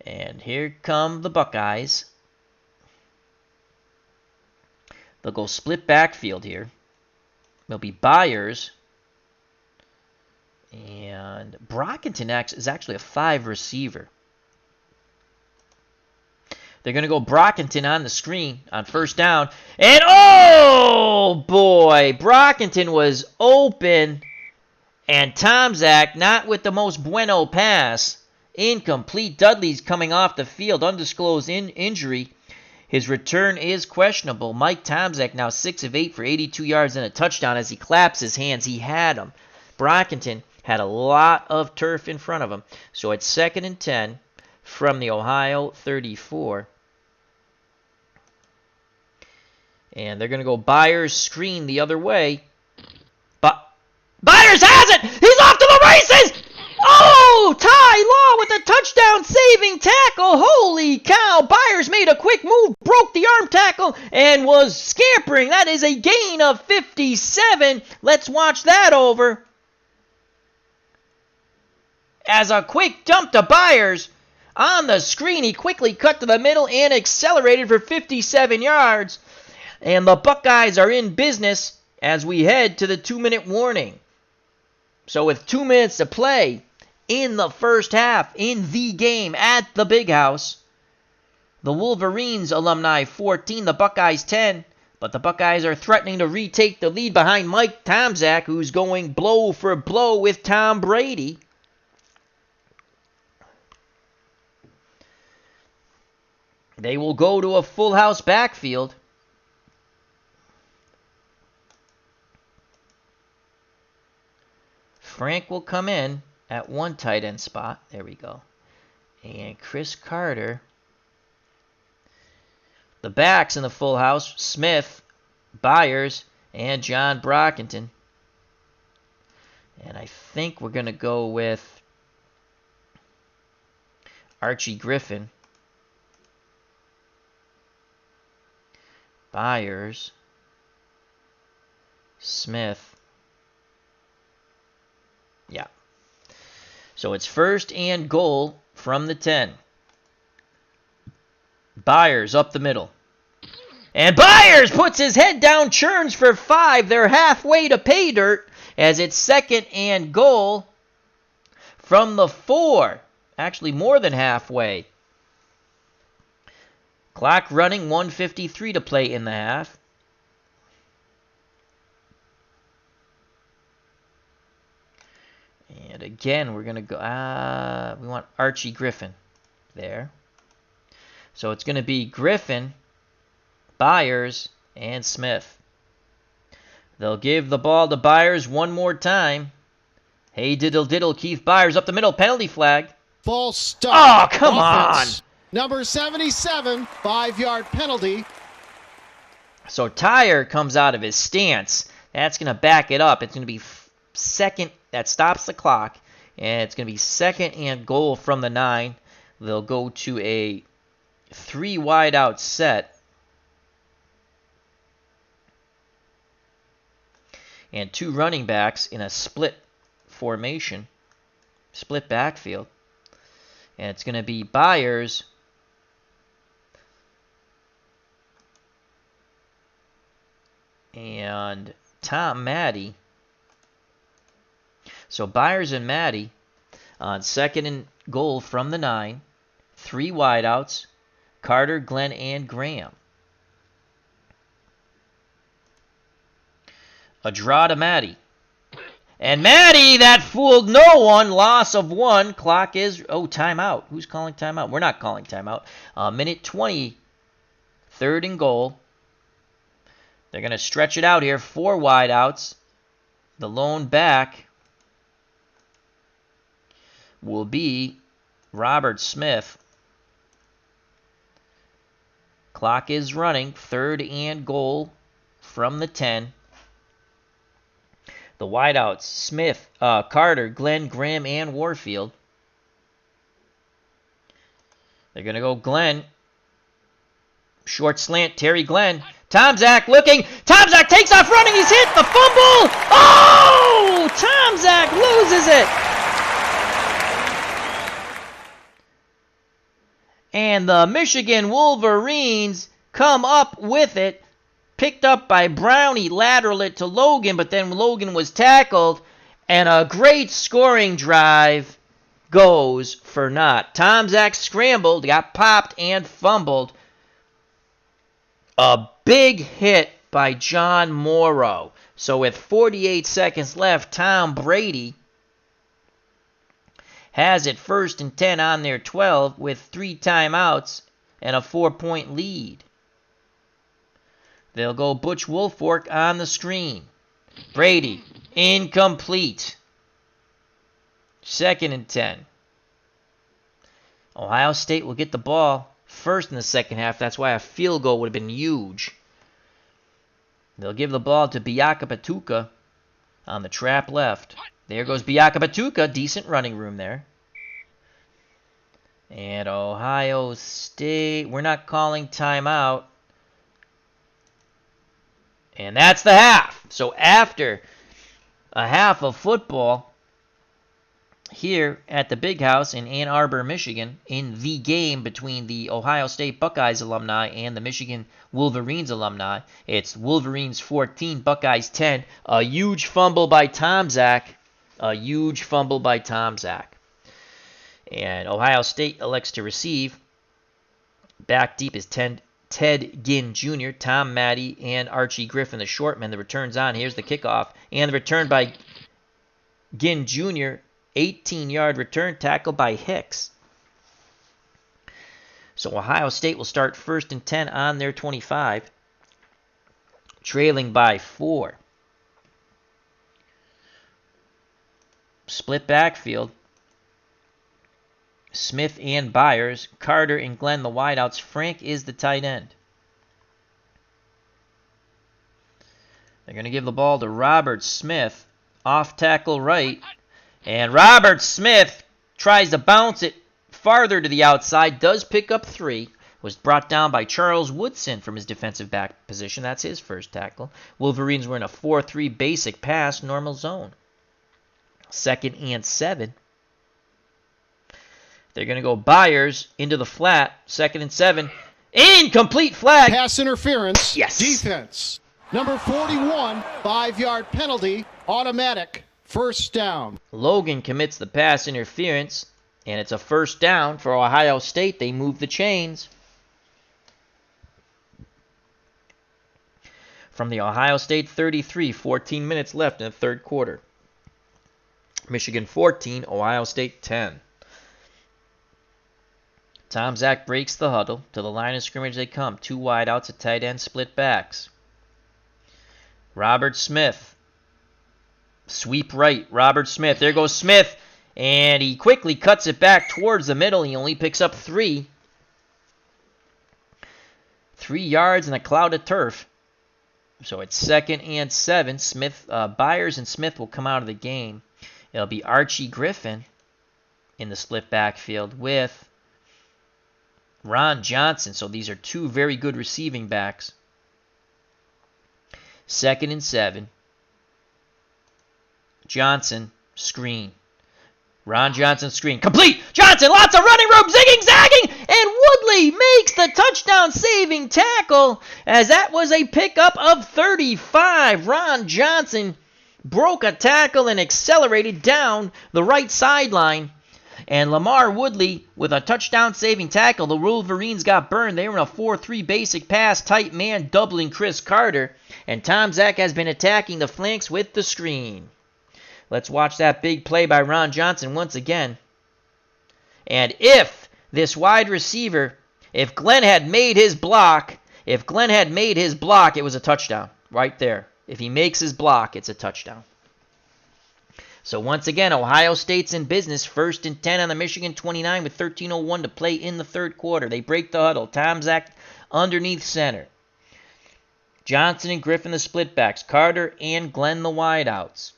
And here come the Buckeyes. They'll go split backfield here. There'll be Byers. And Brockington is actually a 5 receiver. They're going to go Brockington on the screen on 1st down. And oh boy, Brockington was open. And Tomczak not with the most bueno pass. Incomplete. Dudley's coming off the field. Undisclosed injury. His return is questionable. Mike Tomczak now 6 of 8 for 82 yards and a touchdown as he claps his hands. He had him. Brockington had a lot of turf in front of him. So it's 2nd and 10 from the Ohio 34. And they're going to go Byers screen the other way. But Byers has it! He's off to the races! Oh! Ty Law with a touchdown-saving tackle. Holy cow! Byers made a quick move, broke the arm tackle, and was scampering. That is a gain of 57. Let's watch that over. As a quick dump to Byers. On the screen, he quickly cut to the middle and accelerated for 57 yards. And the Buckeyes are in business as we head to the 2-minute warning. So with 2 minutes to play in the first half, in the game at the Big House, the Wolverines alumni 14, the Buckeyes 10. But the Buckeyes are threatening to retake the lead behind Mike Tomczak, who's going blow for blow with Tom Brady. They will go to a full house backfield. Frank will come in at one tight end spot. There we go. And Chris Carter. The backs in the full house, Smith, Byers, and John Brockington. And I think we're going to go with Archie Griffin Byers, Smith. Yeah. So it's first and goal from the 10. Byers up the middle. And Byers puts his head down, churns for 5. They're halfway to pay dirt as it's second and goal from the 4. Actually, more than halfway. Clock running, 1:53 to play in the half. And again, we're going to go, we want Archie Griffin there. So it's going to be Griffin, Byers, and Smith. They'll give the ball to Byers one more time. Hey, diddle diddle, Keith Byers up the middle, penalty flag. False start. Oh, come Offense. on. Number 77, 5-yard penalty. So Tyre comes out of his stance. That's going to back it up. It's going to be second. That stops the clock. And it's going to be second and goal from the 9. They'll go to a 3 wide out set. And 2 running backs in a split formation. Split backfield. And it's going to be Byers and Tom Maddie. So Byers and Maddie on second and goal from the 9. 3 wideouts, Carter, Glenn, and Graham. A draw to Maddie. And Maddie, that fooled no one. Loss of 1. Clock is, timeout. Who's calling timeout? We're not calling timeout. Minute 20. Third and goal. They're going to stretch it out here. 4 wideouts. The lone back will be Robert Smith. Clock is running. Third and goal from the 10. The wideouts, Smith, Carter, Glenn, Graham, and Warfield. They're going to go Glenn. Short slant, Terry Glenn. Tomczak looking. Tomczak takes off running. He's hit the fumble. Oh! Tomczak loses it. And the Michigan Wolverines come up with it. Picked up by Brownie, lateral it to Logan, but then Logan was tackled, and a great scoring drive goes for naught. Tomczak scrambled, got popped, and fumbled. A big hit by John Morrow. So with 48 seconds left, Tom Brady has it first and 10 on their 12 with 3 timeouts and a 4-point lead. They'll go Butch Wolfork on the screen. Brady, incomplete. Second and 10. Ohio State will get the ball first in the second half. That's why a field goal would have been huge. They'll give the ball to Biakapatuka on the trap left. There goes Biakapatuka. Decent running room there. And Ohio State, we're not calling timeout. And that's the half. So after a half of football here at the Big House in Ann Arbor, Michigan, in the game between the Ohio State Buckeyes alumni and the Michigan Wolverines alumni, it's Wolverines 14, Buckeyes 10. A huge fumble by Tomczak. A huge fumble by Tomczak. And Ohio State elects to receive. Back deep is Ted Ginn Jr., Tom Maddie, and Archie Griffin, the short men. The return's on. Here's the kickoff. And the return by Ginn Jr., 18-yard return, tackle by Hicks. So Ohio State will start first and 10 on their 25, trailing by 4. Split backfield. Smith and Byers, Carter and Glenn the wideouts. Frank is the tight end. They're going to give the ball to Robert Smith, off tackle right. And Robert Smith tries to bounce it farther to the outside, does pick up 3. was brought down by Charles Woodson from his defensive back position. That's his first tackle. Wolverines were in a 4-3 basic pass normal zone. 2nd and 7. They're going to go Byers into the flat. 2nd and 7. Incomplete flag. Pass interference. Yes. Defense. Number 41, 5-yard penalty, automatic, first down. Logan commits the pass interference, and it's a first down for Ohio State. They move the chains. From the Ohio State 33, 14 minutes left in the third quarter. Michigan 14, Ohio State 10. Tom Zach breaks the huddle. To the line of scrimmage they come. 2 wide outs, a tight end, split backs. Robert Smith. Sweep right. Robert Smith. There goes Smith. And he quickly cuts it back towards the middle. He only picks up 3. 3 yards in a cloud of turf. So it's 2nd and 7. Byers and Smith will come out of the game. It'll be Archie Griffin in the split backfield with Ron Johnson. So these are 2 very good receiving backs. 2nd and 7. Johnson, screen. Ron Johnson, screen. Complete! Johnson, lots of running room, zigging, zagging! And Woodley makes the touchdown-saving tackle as that was a pickup of 35. Ron Johnson broke a tackle and accelerated down the right sideline. And Lamar Woodley with a touchdown-saving tackle. The Wolverines got burned. They were in a 4-3 basic pass, tight man doubling Chris Carter. And Tom Zach has been attacking the flanks with the screen. Let's watch that big play by Ron Johnson once again. And if this wide receiver, if Glenn had made his block, it was a touchdown right there. If he makes his block, it's a touchdown. So once again, Ohio State's in business. 1st and 10 on the Michigan 29 with 13:01 to play in the third quarter. They break the huddle. Tom Zach underneath center. Johnson and Griffin the split backs. Carter and Glenn the wideouts.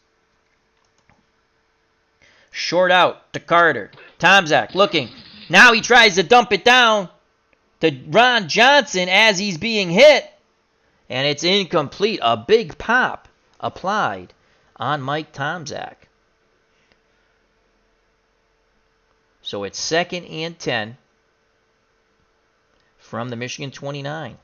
Short out to Carter. Tom Zach looking. Now he tries to dump it down to Ron Johnson as he's being hit. And it's incomplete. A big pop applied on Mike Tomczak. So it's 2nd and 10 from the Michigan 29.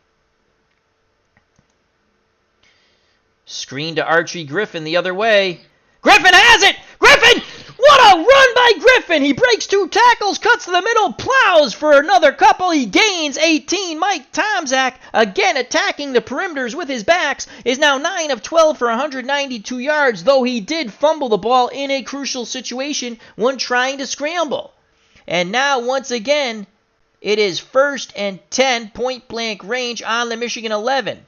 Screen to Archie Griffin the other way. Griffin has it! Griffin! What a run by Griffin! He breaks 2 tackles, cuts to the middle, plows for another couple. He gains 18. Mike Tomczak, again attacking the perimeters with his backs, is now 9 of 12 for 192 yards, though he did fumble the ball in a crucial situation when trying to scramble. And now, once again, it is 1st and 10, point-blank range on the Michigan 11.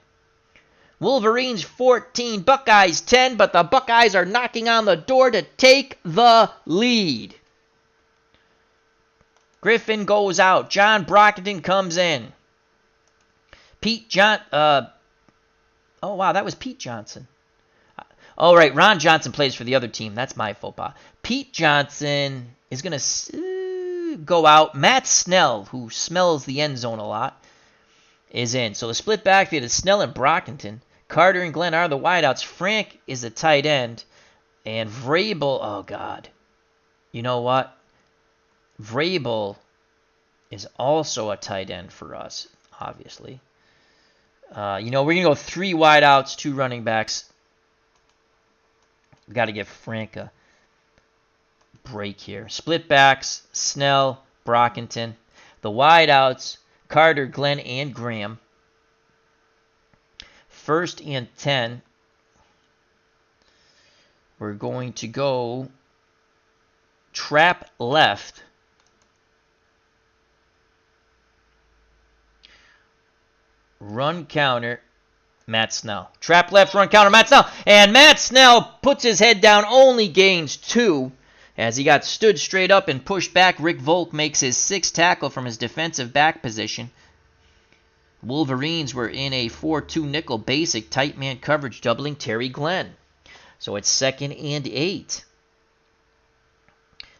Wolverines 14, Buckeyes 10, but the Buckeyes are knocking on the door to take the lead. Griffin goes out. John Brockington comes in. That was Pete Johnson. Oh, right, Ron Johnson plays for the other team. That's my faux pas. Pete Johnson is going to go out. Matt Snell, who smells the end zone a lot, is in. So the split backfield is Snell and Brockington. Carter and Glenn are the wideouts. Frank is the tight end. And Vrabel, oh God. You know what? Vrabel is also a tight end for us, obviously. We're going to go 3 wideouts, 2 running backs. We've got to give Frank a break here. Split backs, Snell, Brockington. The wideouts, Carter, Glenn, and Graham. 1st and 10. We're going to go trap left. Run counter, Matt Snell. Trap left, run counter, Matt Snell. And Matt Snell puts his head down, only gains 2. As he got stood straight up and pushed back, Rick Volk makes his 6th tackle from his defensive back position. Wolverines were in a 4-2 nickel basic tight man coverage doubling Terry Glenn. So it's 2nd and 8.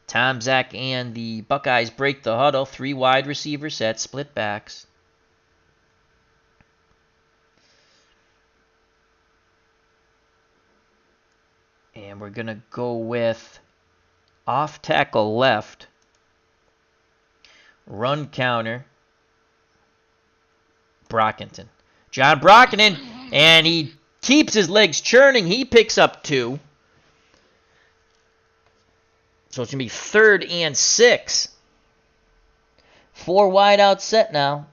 Tom Zach and the Buckeyes break the huddle. 3 wide receiver sets, split backs. And we're going to go with off tackle left. Run counter. Brockington. John Brockington, and he keeps his legs churning. He picks up 2. So it's going to be 3rd and 6. 4 wide out set now.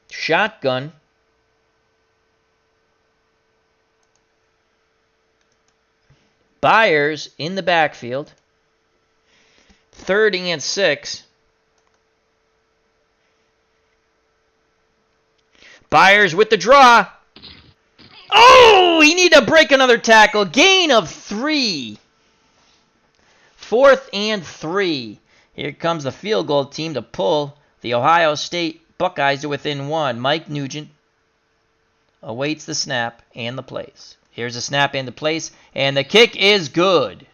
Shotgun. Byers in the backfield. 3rd and 6. Byers with the draw. Oh, he need to break another tackle. Gain of 3. 4th and 3. Here comes the field goal team to pull the Ohio State Buckeyes to within 1. Mike Nugent awaits the snap and the place. Here's the snap and the place, and the kick is good.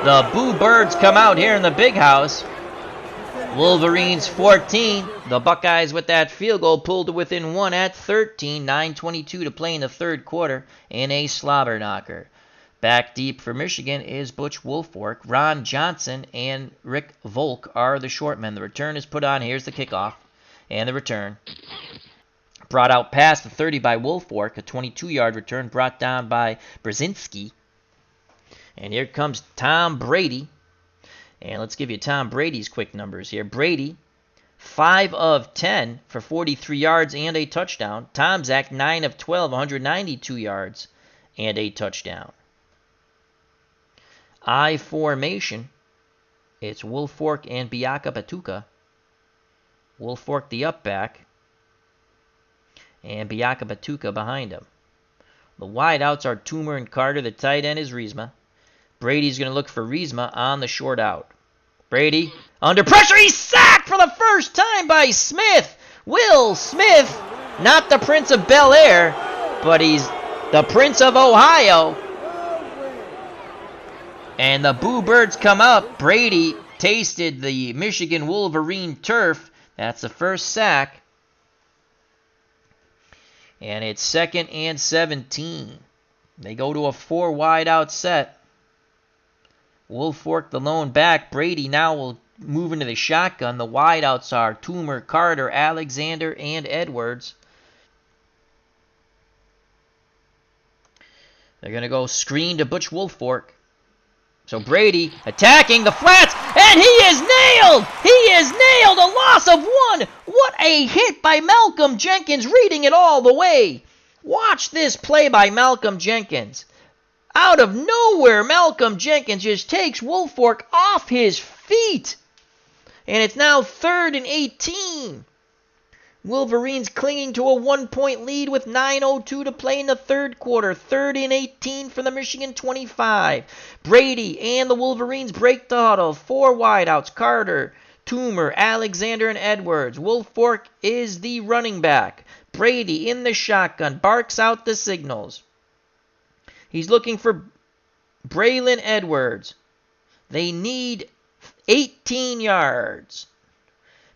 The Boo Birds come out here in the big house. Wolverines 14. The Buckeyes with that field goal pulled to within 1 at 13. 9:22 to play in the third quarter in a slobber knocker. Back deep for Michigan is Butch Wolfork. Ron Johnson and Rick Volk are the short men. The return is put on. Here's the kickoff and the return. Brought out past the 30 by Wolfork. A 22-yard return brought down by Brzezinski. And here comes Tom Brady. And let's give you Tom Brady's quick numbers here. Brady, 5 of 10 for 43 yards and a touchdown. Tom Zach, 9 of 12, 192 yards and a touchdown. I formation. It's Wolfork and Biaka Batuka. Wolfork the up back. And Biaka Batuka behind him. The wideouts are Toomer and Carter. The tight end is Riesma. Brady's going to look for Riesma on the short out. Brady under pressure. He's sacked for the first time by Smith. Will Smith, not the Prince of Bel Air, but he's the Prince of Ohio. And the Boo Birds come up. Brady tasted the Michigan Wolverine turf. That's the first sack. And it's 2nd and 17. They go to a 4 wide out set. Wolfork the lone back. Brady now will move into the shotgun. The wideouts are Toomer, Carter, Alexander, and Edwards. They're going to go screen to Butch Wolfork. So Brady attacking the flats, and he is nailed! He is nailed! A loss of 1! What a hit by Malcolm Jenkins, reading it all the way. Watch this play by Malcolm Jenkins. Out of nowhere, Malcolm Jenkins just takes Wolfork off his feet. And it's now 3rd and 18. Wolverines clinging to a 1-point lead with 9:02 to play in the third quarter. 3rd and 18 for the Michigan 25. Brady and the Wolverines break the huddle. 4 wideouts, Carter, Toomer, Alexander, and Edwards. Wolfork is the running back. Brady in the shotgun, barks out the signals. He's looking for Braylon Edwards. They need 18 yards.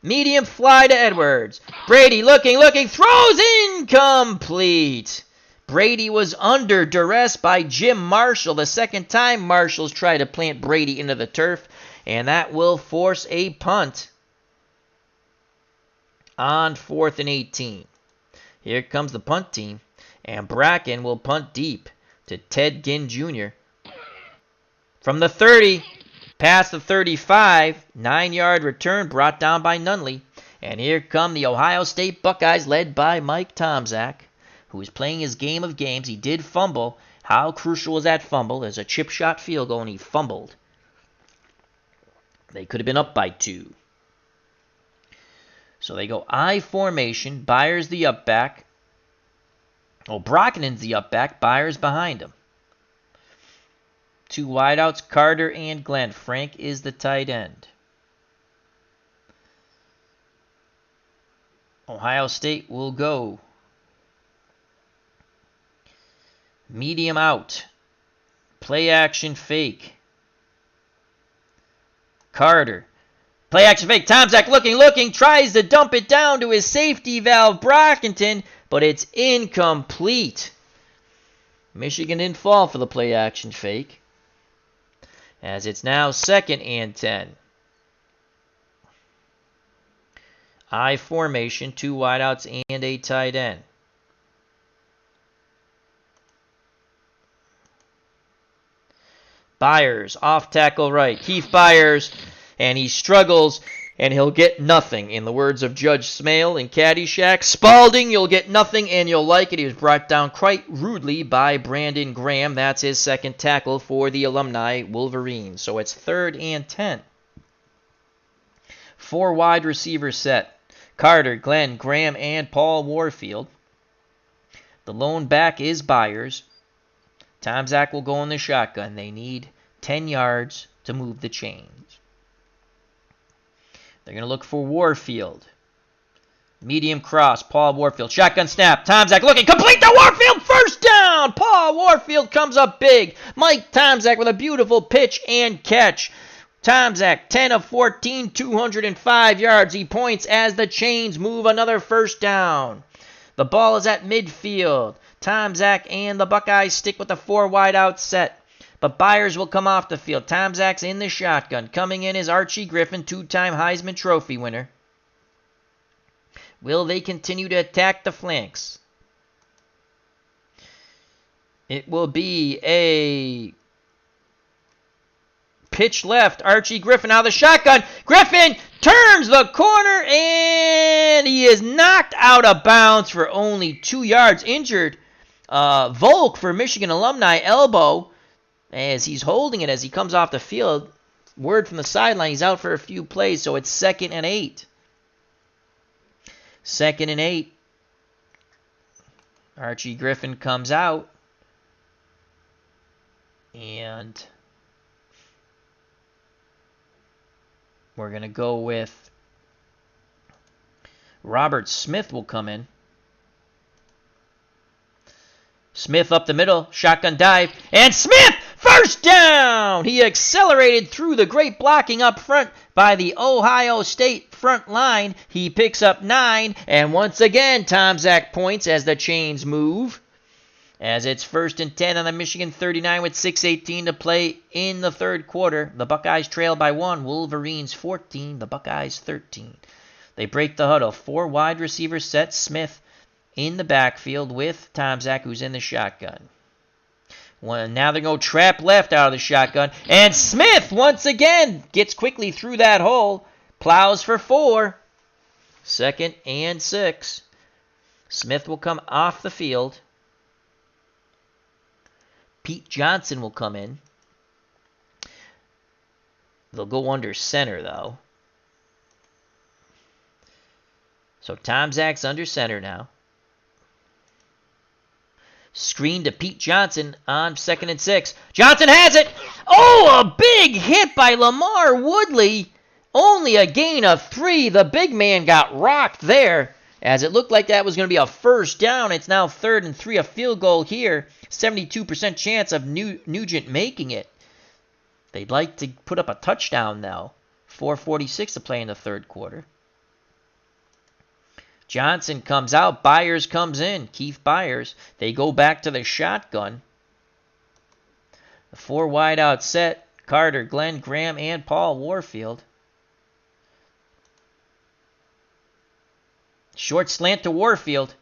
Medium fly to Edwards. Brady looking, throws incomplete. Brady was under duress by Jim Marshall. The second time Marshall's tried to plant Brady into the turf, and that will force a punt on 4th and 18. Here comes the punt team, and Bracken will punt deep to Ted Ginn Jr. From the 30, past the 35, 9-yard return brought down by Nunley. And here come the Ohio State Buckeyes led by Mike Tomczak, who is playing his game of games. He did fumble. How crucial was that fumble? There's a chip shot field goal, and he fumbled. They could have been up by 2. So they go I formation. Byers the up back. Brockenon's the up back. Byers behind him. 2 wideouts, Carter and Glenn. Frank is the tight end. Ohio State will go medium out. Play action fake. Carter Play action fake. Tomczak looking, tries to dump it down to his safety valve, Brockington, but it's incomplete. Michigan didn't fall for the play action fake, as it's now 2nd and 10. I formation, 2 wideouts and a tight end. Byers, off tackle right. Keith Byers, and he struggles, and he'll get nothing. In the words of Judge Smale in Caddyshack, Spalding, you'll get nothing and you'll like it. He was brought down quite rudely by Brandon Graham. That's his 2nd tackle for the Alumni Wolverines. So it's 3rd and 10. 4 wide receiver set. Carter, Glenn, Graham, and Paul Warfield. The lone back is Byers. Tomczak will go in the shotgun. They need 10 yards to move the chains. They're going to look for Warfield. Medium cross, Paul Warfield. Shotgun snap, Tomczak looking, complete to Warfield, first down! Paul Warfield comes up big. Mike Tomczak with a beautiful pitch and catch. Tomczak, 10 of 14, 205 yards. He points as the chains move, another first down. The ball is at midfield. Tomczak and the Buckeyes stick with the 4 wideout set. But Byers will come off the field. Tomczak's in the shotgun. Coming in is Archie Griffin, 2-time Heisman Trophy winner. Will they continue to attack the flanks? It will be a pitch left. Archie Griffin out of the shotgun. Griffin turns the corner, and he is knocked out of bounds for only 2 yards. Injured. Volk for Michigan Alumni, elbow, as he's holding it as he comes off the field. Word from the sideline, he's out for a few plays, so it's 2nd and 8. 2nd and 8. Archie Griffin comes out. And we're going to go with Robert Smith will come in. Smith up the middle, shotgun dive, and Smith, first down! He accelerated through the great blocking up front by the Ohio State front line. He picks up 9, and once again, Tomczak points as the chains move. As it's 1st and 10 on the Michigan 39 with 6:18 to play in the 3rd quarter. The Buckeyes trail by 1, Wolverines 14, the Buckeyes 13. They break the huddle, 4 wide receiver set, Smith in the backfield with Tomczak, who's in the shotgun. Now they're going to trap left out of the shotgun. And Smith, once again, gets quickly through that hole. Plows for 4. 2nd and 6. Smith will come off the field. Pete Johnson will come in. They'll go under center, though. So Tomczak's under center now. Screen to Pete Johnson on 2nd and 6. Johnson has it. Oh, a big hit by Lamar Woodley. Only a gain of 3. The big man got rocked there. As it looked like that was going to be a first down. It's now 3rd and 3. A field goal here. 72% chance of Nugent making it. They'd like to put up a touchdown now. 4:46 to play in the 3rd quarter. Johnson comes out. Byers comes in. Keith Byers. They go back to the shotgun. The 4 wide out set. Carter, Glenn, Graham, and Paul Warfield. Short slant to Warfield.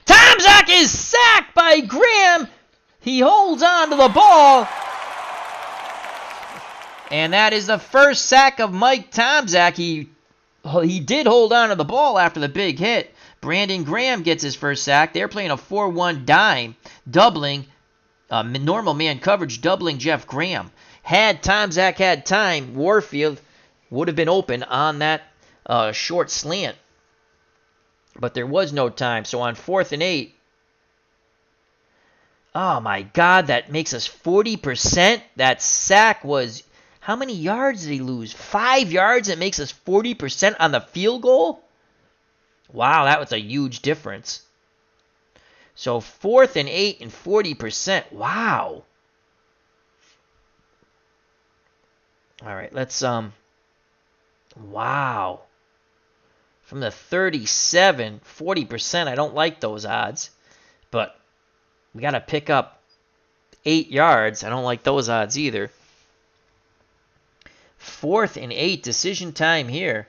Tomczak is sacked by Graham. He holds on to the ball. And that is the first sack of Mike Tomczak. He did hold on to the ball after the big hit. Brandon Graham gets his first sack. They're playing a 4-1 dime, doubling normal man coverage, doubling Jeff Graham. Had Tomczak had time, Warfield would have been open on that short slant. But there was no time. So on 4th and 8, oh my God, that makes us 40%. That sack was... How many yards did he lose? 5 yards. It makes us 40% on the field goal? Wow, that was a huge difference. So 4th and 8 and 40%. Wow. All right, let's Wow. From the 37, 40%. I don't like those odds. But we got to pick up 8 yards. I don't like those odds either. 4th and 8, decision time here.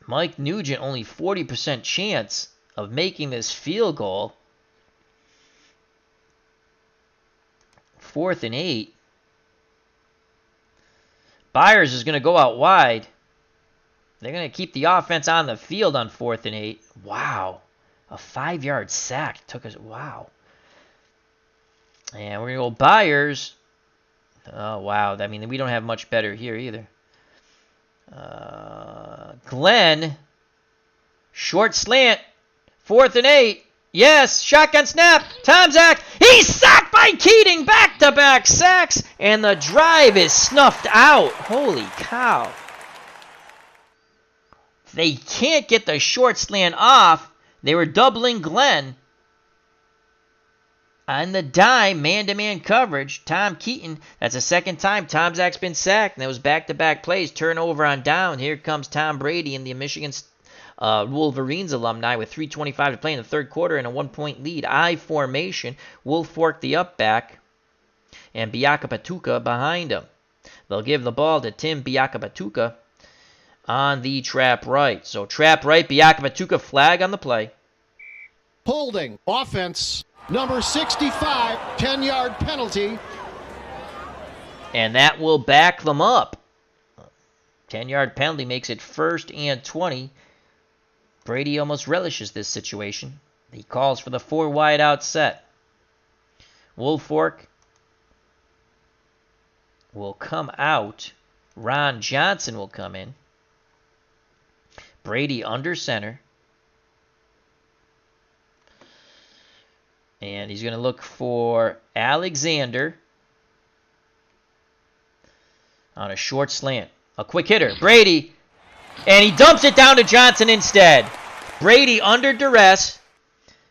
Mike Nugent, only 40% chance of making this field goal. 4th and 8. Byers is going to go out wide. They're going to keep the offense on the field on 4th and 8. Wow. A 5-yard sack took us. Wow. And we're going to go Byers. Oh, wow. I mean, we don't have much better here either. Glenn. Short slant. 4th and 8. Yes. Shotgun snap. Tomczak. He's sacked by Keating. Back-to-back sacks. And the drive is snuffed out. Holy cow. They can't get the short slant off. They were doubling Glenn. On the dime, man-to-man coverage, Tom Keaton, that's the second time Tomczak's been sacked. And that was back-to-back plays, turnover on down. Here comes Tom Brady in the Michigan Wolverines alumni with 3:25 to play in the third quarter and a 1-point lead. I formation, Wolf Fork the up back, and Biakapatuka behind him. They'll give the ball to Tim Biakapatuka on the trap right. So trap right, Biakapatuka flag on the play. Holding. Offense. Number 65, 10-yard penalty. And that will back them up. 10-yard penalty makes it 1st and 20. Brady almost relishes this situation. He calls for the 4 wide out set. Wolf Fork will come out. Ron Johnson will come in. Brady under center. And he's going to look for Alexander on a short slant. A quick hitter. Brady. And he dumps it down to Johnson instead. Brady under duress.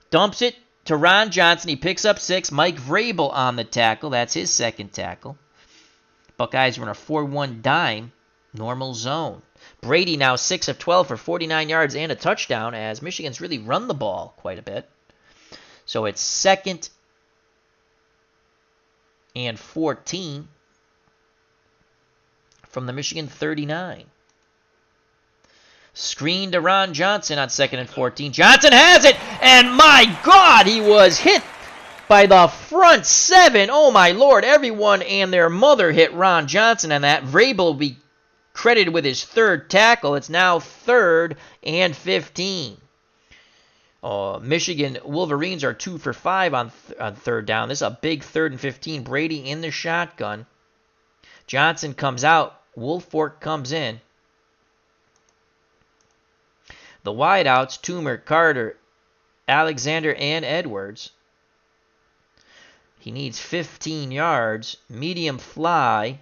Dumps it to Ron Johnson. He picks up 6. Mike Vrabel on the tackle. That's his second tackle. Buckeyes run a 4-1 dime. Normal zone. Brady now 6 of 12 for 49 yards and a touchdown as Michigan's really run the ball quite a bit. So it's 2nd and 14 from the Michigan 39. Screen to Ron Johnson on 2nd and 14. Johnson has it, and my God, he was hit by the front 7. Oh my Lord, everyone and their mother hit Ron Johnson on that. Vrabel will be credited with his 3rd tackle. It's now 3rd and 15. Michigan Wolverines are 2 for 5 on 3rd down. This is a big 3rd and 15. Brady in the shotgun. Johnson comes out. Wolf Fork comes in. The wideouts, Toomer, Carter, Alexander, and Edwards. He needs 15 yards. Medium fly.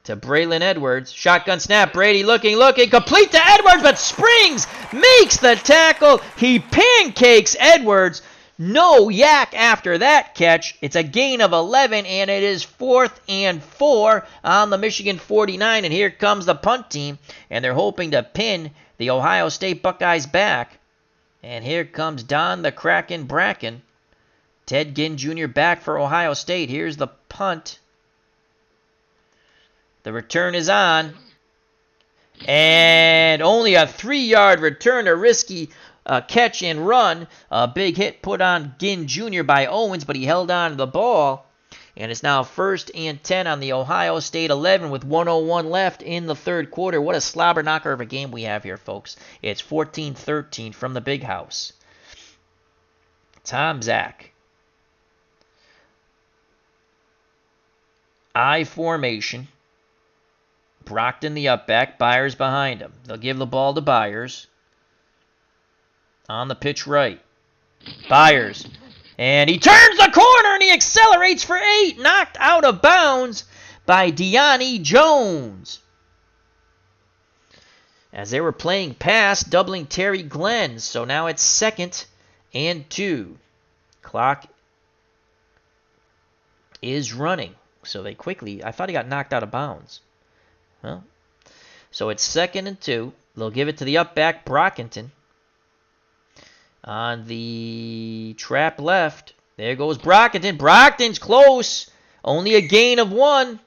To Braylon Edwards. Shotgun snap. Brady looking. Complete to Edwards, but Springs makes the tackle. He pancakes Edwards. No yak after that catch. It's a gain of 11, and it is 4th and 4 on the Michigan 49. And here comes the punt team, and they're hoping to pin the Ohio State Buckeyes back. And here comes Don the Kraken Bracken. Ted Ginn Jr. back for Ohio State. Here's the punt. The return is on. And only a 3-yard return, a risky catch and run. A big hit put on Ginn Jr. by Owens, but he held on to the ball. And it's now 1st and 10 on the Ohio State 11 with 1:01 left in the third quarter. What a slobber knocker of a game we have here, folks. It's 14-13 from the big house. Tomczak. I formation. Brockton the up back. Byers behind him. They'll give the ball to Byers. On the pitch right. Byers. And he turns the corner and he accelerates for 8. Knocked out of bounds by Deani Jones. As they were playing pass, doubling Terry Glenn. So now it's 2nd and 2. Clock is running. So they quickly, I thought he got knocked out of bounds. Well, so it's 2nd and 2. They'll give it to the up back, Brockington. On the trap left, there goes Brockington. Brockington's close. Only a gain of 1.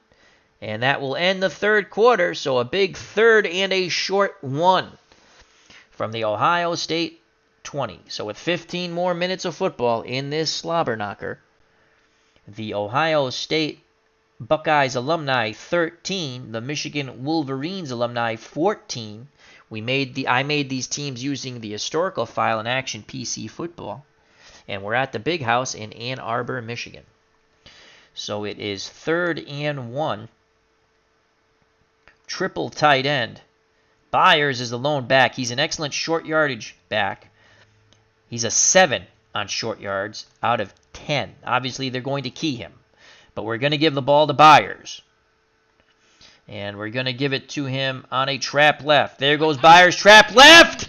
And that will end the 3rd quarter. So a big 3rd and a short 1 from the Ohio State 20. So with 15 more minutes of football in this slobber knocker, the Ohio State Buckeyes alumni 13, the Michigan Wolverines alumni 14. I made these teams using the historical file in Action PC Football. And we're at the Big House in Ann Arbor, Michigan. So it is 3rd and 1. Triple tight end. Byers is the lone back. He's an excellent short yardage back. He's a 7 on short yards out of 10. Obviously, they're going to key him. But we're going to give the ball to Byers. And we're going to give it to him on a trap left. There goes Byers, trap left.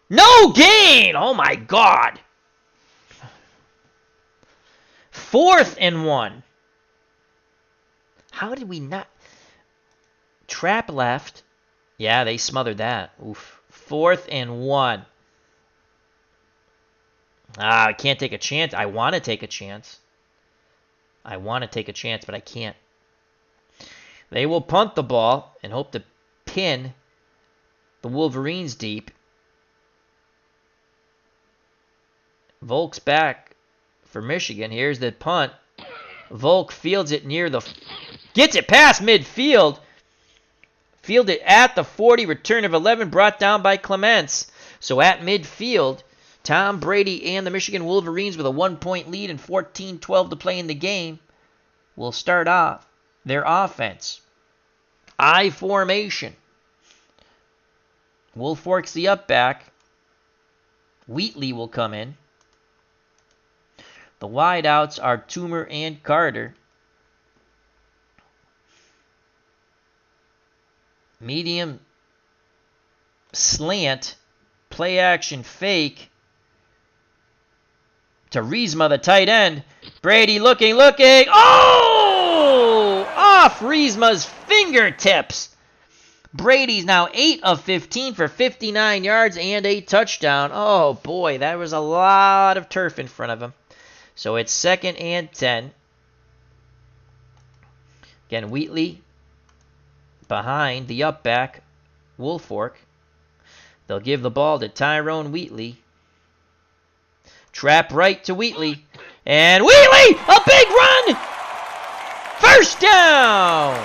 No gain. Oh, my God. 4th and 1. How did we not? Trap left. Yeah, they smothered that. Oof. 4th and 1. I can't take a chance. I want to take a chance. But I can't. They will punt the ball and hope to pin the Wolverines deep. Volk's back for Michigan. Here's the punt. Volk fields it gets it past midfield. Fielded at the 40, return of 11, brought down by Clements. So at midfield, Tom Brady and the Michigan Wolverines with a 1-point lead and 14-12 to play in the game will start off their offense. I formation. Wolfork's the up back. Wheatley will come in. The wideouts are Toomer and Carter. Medium slant, play action fake to Riesma, the tight end. Brady looking. Oh! Off Riesma's fingertips. Brady's now 8 of 15 for 59 yards and a touchdown. Oh, boy, that was a lot of turf in front of him. So it's 2nd and 10. Again, Wheatley behind the up back, Wolfork. They'll give the ball to Tyrone Wheatley. Trap right to Wheatley. And Wheatley! A big run! First down!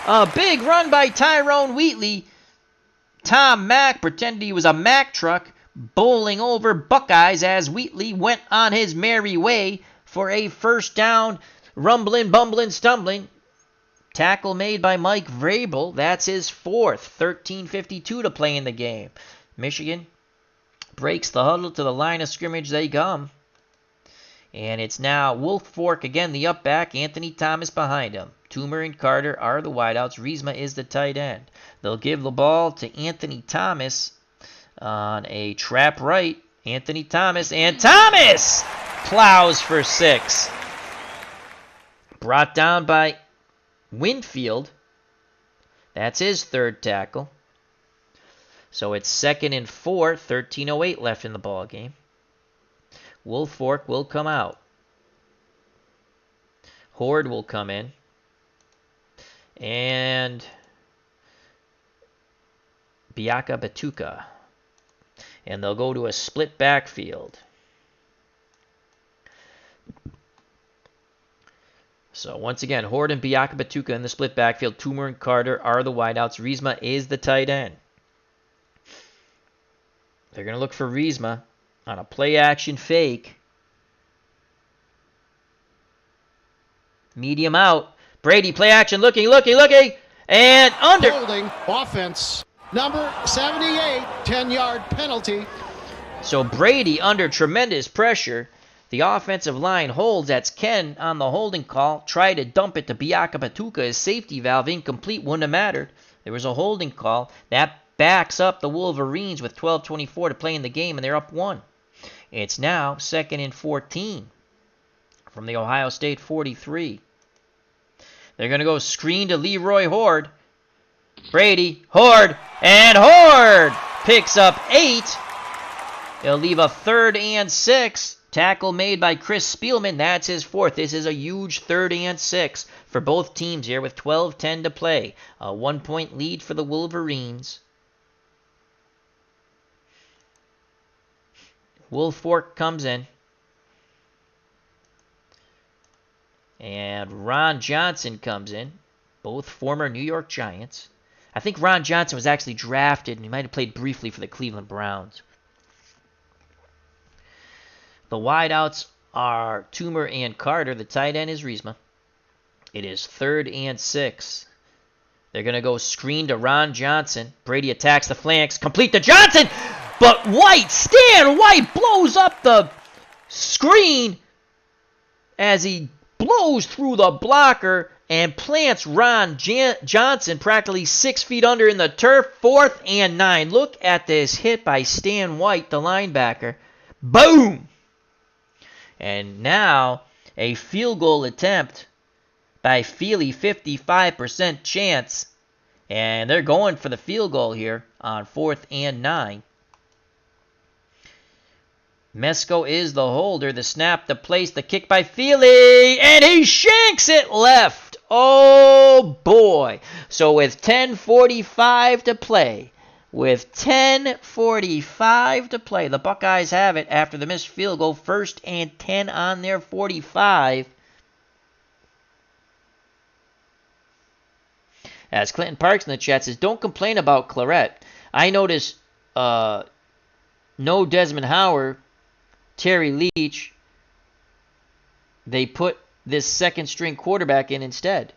A big run by Tyrone Wheatley. Tom Mack pretended he was a Mack truck, bowling over Buckeyes as Wheatley went on his merry way for a first down. Rumbling, bumbling, stumbling. Tackle made by Mike Vrabel. That's his 4th. 13:52 to play in the game. Michigan breaks the huddle to the line of scrimmage. They come. And it's now Wolfork again, the up back. Anthony Thomas behind him. Toomer and Carter are the wideouts. Riesma is the tight end. They'll give the ball to Anthony Thomas on a trap right. Anthony Thomas. And Thomas plows for 6. Brought down by Winfield. That's his 3rd tackle. So it's 2nd and 4, 13:08 left in the ball game. Wolfork will come out. Horde will come in. And Biaka Batuka. And they'll go to a split backfield. So once again, Horde and Biaka Batuka in the split backfield. Toomer and Carter are the wideouts. Riesma is the tight end. They're going to look for Riesma on a play-action fake. Medium out. Brady, play-action, looking. And under. Holding offense. Number 78, 10-yard penalty. So Brady under tremendous pressure. The offensive line holds. That's Ken on the holding call. Try to dump it to Biaka Batuka. His safety valve incomplete. Wouldn't have mattered. There was a holding call. That backs up the Wolverines with 12:24 to play in the game, and they're up 1. It's now 2nd and 14 from the Ohio State 43. They're going to go screen to Leroy Horde. Brady, Horde, and Horde picks up 8. It'll leave a 3rd and 6. Tackle made by Chris Spielman. That's his 4th. This is a huge 3rd and 6 for both teams here with 12:10 to play. A 1-point lead for the Wolverines. Wolfork comes in. And Ron Johnson comes in. Both former New York Giants. I think Ron Johnson was actually drafted, and he might have played briefly for the Cleveland Browns. The wideouts are Toomer and Carter. The tight end is Riesma. It is 3rd and 6. They're going to go screen to Ron Johnson. Brady attacks the flanks. Complete to Johnson! But Stan White blows up the screen as he blows through the blocker and plants Ron Johnson practically 6 feet under in the turf. 4th and 9. Look at this hit by Stan White, the linebacker. Boom! And now a field goal attempt by Feely, 55% chance. And they're going for the field goal here on 4th and 9. Mesko is the holder. The snap, the place, the kick by Feely. And he shanks it left. Oh, boy. So with 10:45 to play, the Buckeyes have it after the missed field goal. 1st and 10 on their 45. As Clinton Parks in the chat says, don't complain about Claret. I noticed no Desmond Howard, Terry Leach. They put this second-string quarterback in instead.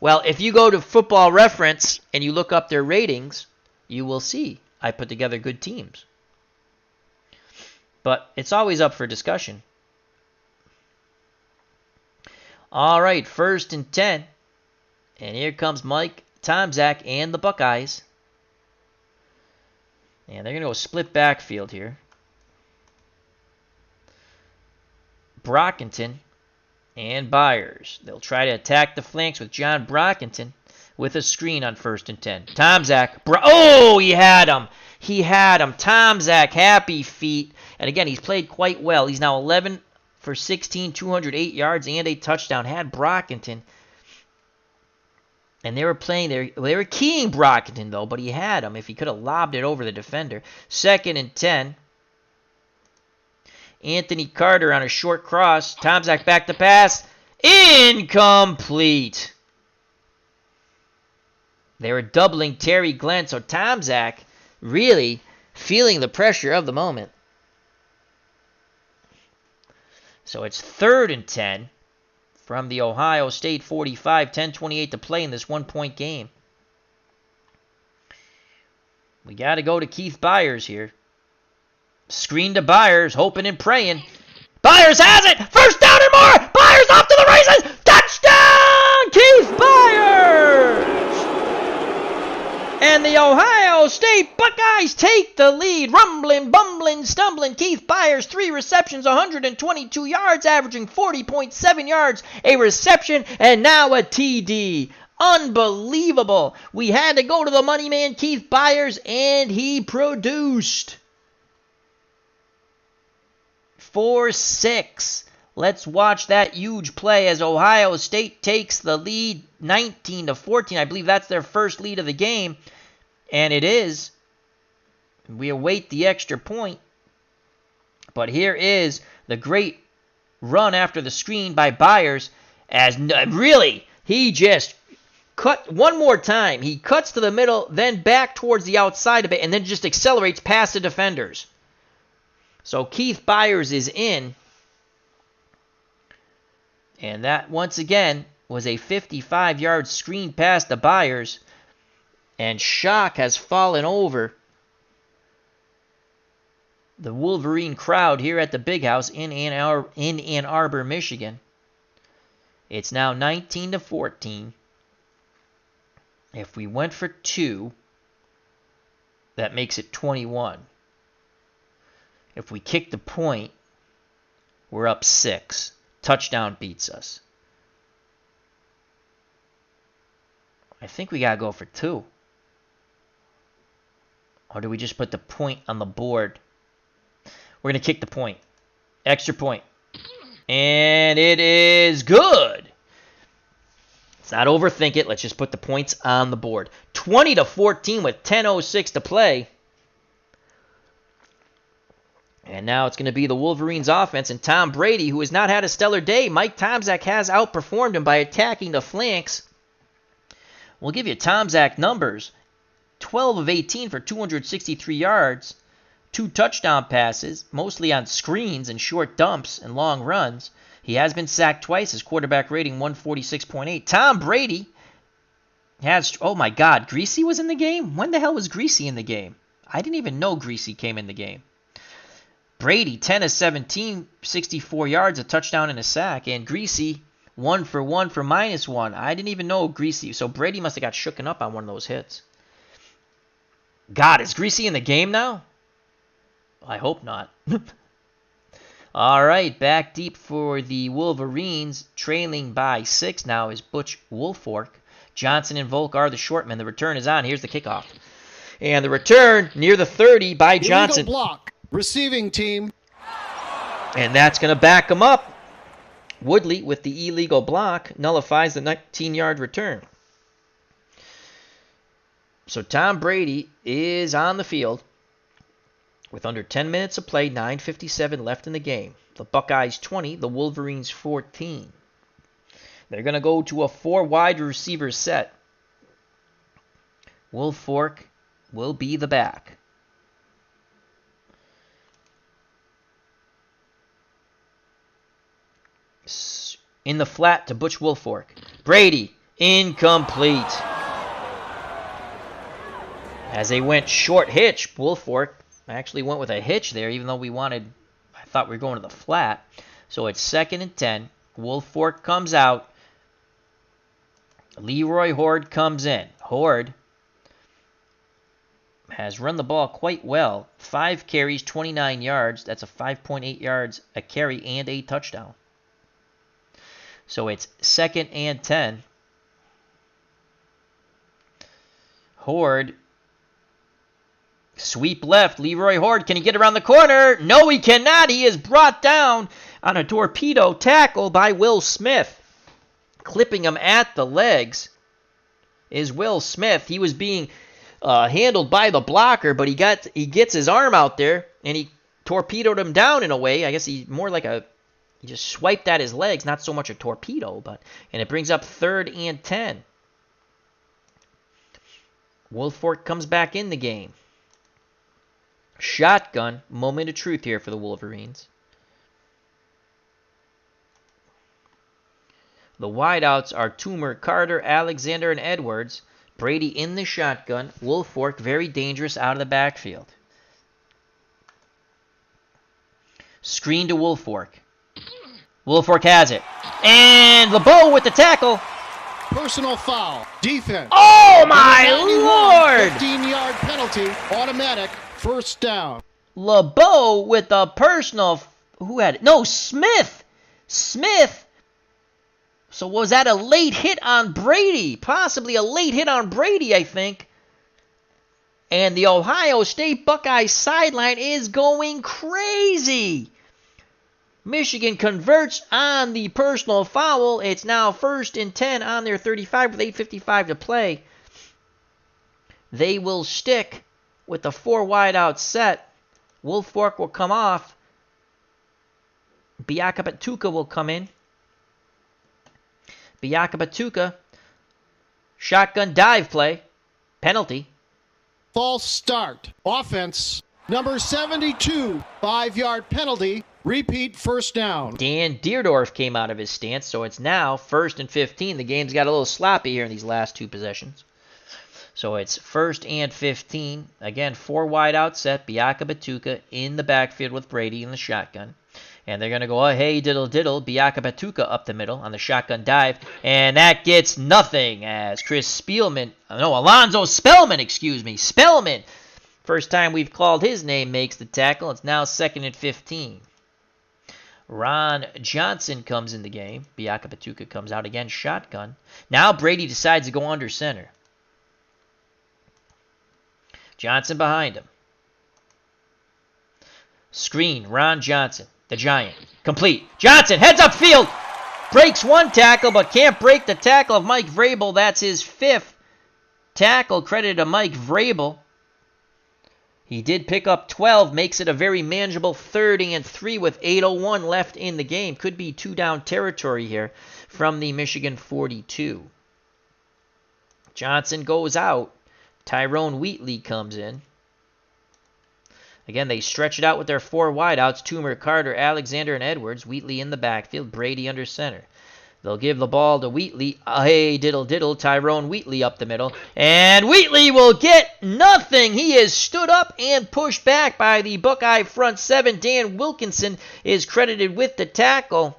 Well, if you go to Football Reference and you look up their ratings, you will see I put together good teams. But it's always up for discussion. All right, 1st and 10. And here comes Mike Tomczak and the Buckeyes. And they're going to go split backfield here. Brockington and Byers. They'll try to attack the flanks with John Brockington with a screen on 1st and 10. Tomczak. He had him. Tomczak, happy feet. And again, he's played quite well. He's now 11 for 16, 208 yards and a touchdown. Had Brockington. And they were keying Brockington, though, but he had him if he could have lobbed it over the defender. 2nd and 10. Anthony Carter on a short cross. Tomczak back to pass. Incomplete. They were doubling Terry Glenn, so Tomczak really feeling the pressure of the moment. So it's 3rd and 10 from the Ohio State 45, 10:28 to play in this 1-point game. We got to go to Keith Byers here. Screen to Byers, hoping and praying. Byers has it! 1st down and more! Byers off to the races! Touchdown! Keith Byers! And the Ohio State Buckeyes take the lead. Rumbling, bumbling, stumbling. Keith Byers, 3 receptions, 122 yards, averaging 40.7 yards a reception, and now a TD. Unbelievable. We had to go to the money man, Keith Byers, and he produced. 4-6. Let's watch that huge play as Ohio State takes the lead 19-14. I believe that's their first lead of the game, and it is. We await the extra point. But here is the great run after the screen by Byers as really he just cut one more time. He cuts to the middle, then back towards the outside of it, and then just accelerates past the defenders. So Keith Byers is in. And that, once again, was a 55-yard screen pass to Byers. And shock has fallen over the Wolverine crowd here at the Big House in Ann Arbor, Michigan. It's now 19-14. If we went for 2, that makes it 21. If we kick the point, we're up 6. Touchdown beats us. I think we got to go for 2. Or do we just put the point on the board? We're going to kick the point. Extra point. And it is good. Let's not overthink it. Let's just put the points on the board. 20-14 with 10:06 to play. And now it's going to be the Wolverines offense and Tom Brady, who has not had a stellar day. Mike Tomczak has outperformed him by attacking the flanks. We'll give you Tomczak numbers. 12 of 18 for 263 yards. 2 touchdown passes, mostly on screens and short dumps and long runs. He has been sacked twice. His quarterback rating 146.8. Tom Brady has, oh my God, Greasy was in the game? When the hell was Greasy in the game? I didn't even know Greasy came in the game. Brady, 10 of 17, 64 yards, a touchdown and a sack. And Greasy, 1 for 1 for -1. I didn't even know Greasy. So Brady must have got shooken up on one of those hits. God, is Greasy in the game now? I hope not. All right, back deep for the Wolverines. Trailing by 6 now is Butch Woolfork. Johnson and Volk are the shortmen. The return is on. Here's the kickoff. And the return near the 30 by Johnson. Illegal block. Receiving team. And that's going to back him up. Woodley with the illegal block nullifies the 19-yard return. So Tom Brady is on the field with under 10 minutes of play, 9:57 left in the game. The Buckeyes 20, the Wolverines 14. They're going to go to a 4 wide receiver set. Woolfork will be the back. In the flat to Butch Woolfork. Brady, incomplete. As they went short hitch, Woolfork actually went with a hitch there, even though I thought we were going to the flat. So it's 2nd and 10. Woolfork comes out. Leroy Horde comes in. Horde has run the ball quite well. 5 carries, 29 yards. That's a 5.8 yards a carry and a touchdown. So it's 2nd and 10. Horde. Sweep left. Leroy Horde. Can he get around the corner? No, he cannot. He is brought down on a torpedo tackle by Will Smith. Clipping him at the legs is Will Smith. He was being handled by the blocker, but he gets his arm out there and he torpedoed him down in a way. I guess he just swiped at his legs, not so much a torpedo, and it brings up 3rd and 10. Woolfork comes back in the game. Shotgun, moment of truth here for the Wolverines. The wideouts are Toomer, Carter, Alexander, and Edwards. Brady in the shotgun. Woolfork very dangerous out of the backfield. Screen to Woolfork. Woolfork has it. And LeBeau with the tackle. Personal foul. Defense. Oh, my Lord! 15-yard penalty. Automatic. First down. LeBeau with a personal... Who had it? No, Smith. Smith. So was that a late hit on Brady? Possibly a late hit on Brady, I think. And the Ohio State Buckeyes sideline is going crazy. Michigan converts on the personal foul. It's now 1st and 10 on their 35 with 8:55 to play. They will stick with the 4 wide out set. Woolfork will come off. Biaka Batuka will come in. Biaka Batuka. Shotgun dive play. Penalty. False start. Offense. Number 72. 5-yard penalty. Repeat first down. Dan Deerdorf came out of his stance, so it's now 1st and 15. The game's got a little sloppy here in these last 2 possessions. So it's 1st and 15. Again, 4 wide out set. Biaka Batuka in the backfield with Brady in the shotgun. And they're going to go, oh, hey, diddle, Biaka Batuka up the middle on the shotgun dive. And that gets nothing as Alonzo Spellman. First time we've called his name makes the tackle. It's now 2nd and 15. Ron Johnson comes in the game. Biaka Patuka comes out again, shotgun. Now Brady decides to go under center. Johnson behind him. Screen, Ron Johnson, the Giant. Complete. Johnson heads up field. Breaks one tackle, but can't break the tackle of Mike Vrabel. That's his 5th tackle, credited to Mike Vrabel. He did pick up 12, makes it a very manageable 3rd and 3 with 8:01 left in the game. Could be 2-down territory here from the Michigan 42. Johnson goes out. Tyrone Wheatley comes in. Again, they stretch it out with their 4 wideouts, Toomer, Carter, Alexander, and Edwards. Wheatley in the backfield, Brady under center. They'll give the ball to Wheatley. Hey, diddle, diddle. Tyrone Wheatley up the middle. And Wheatley will get nothing. He is stood up and pushed back by the Buckeye front 7. Dan Wilkinson is credited with the tackle.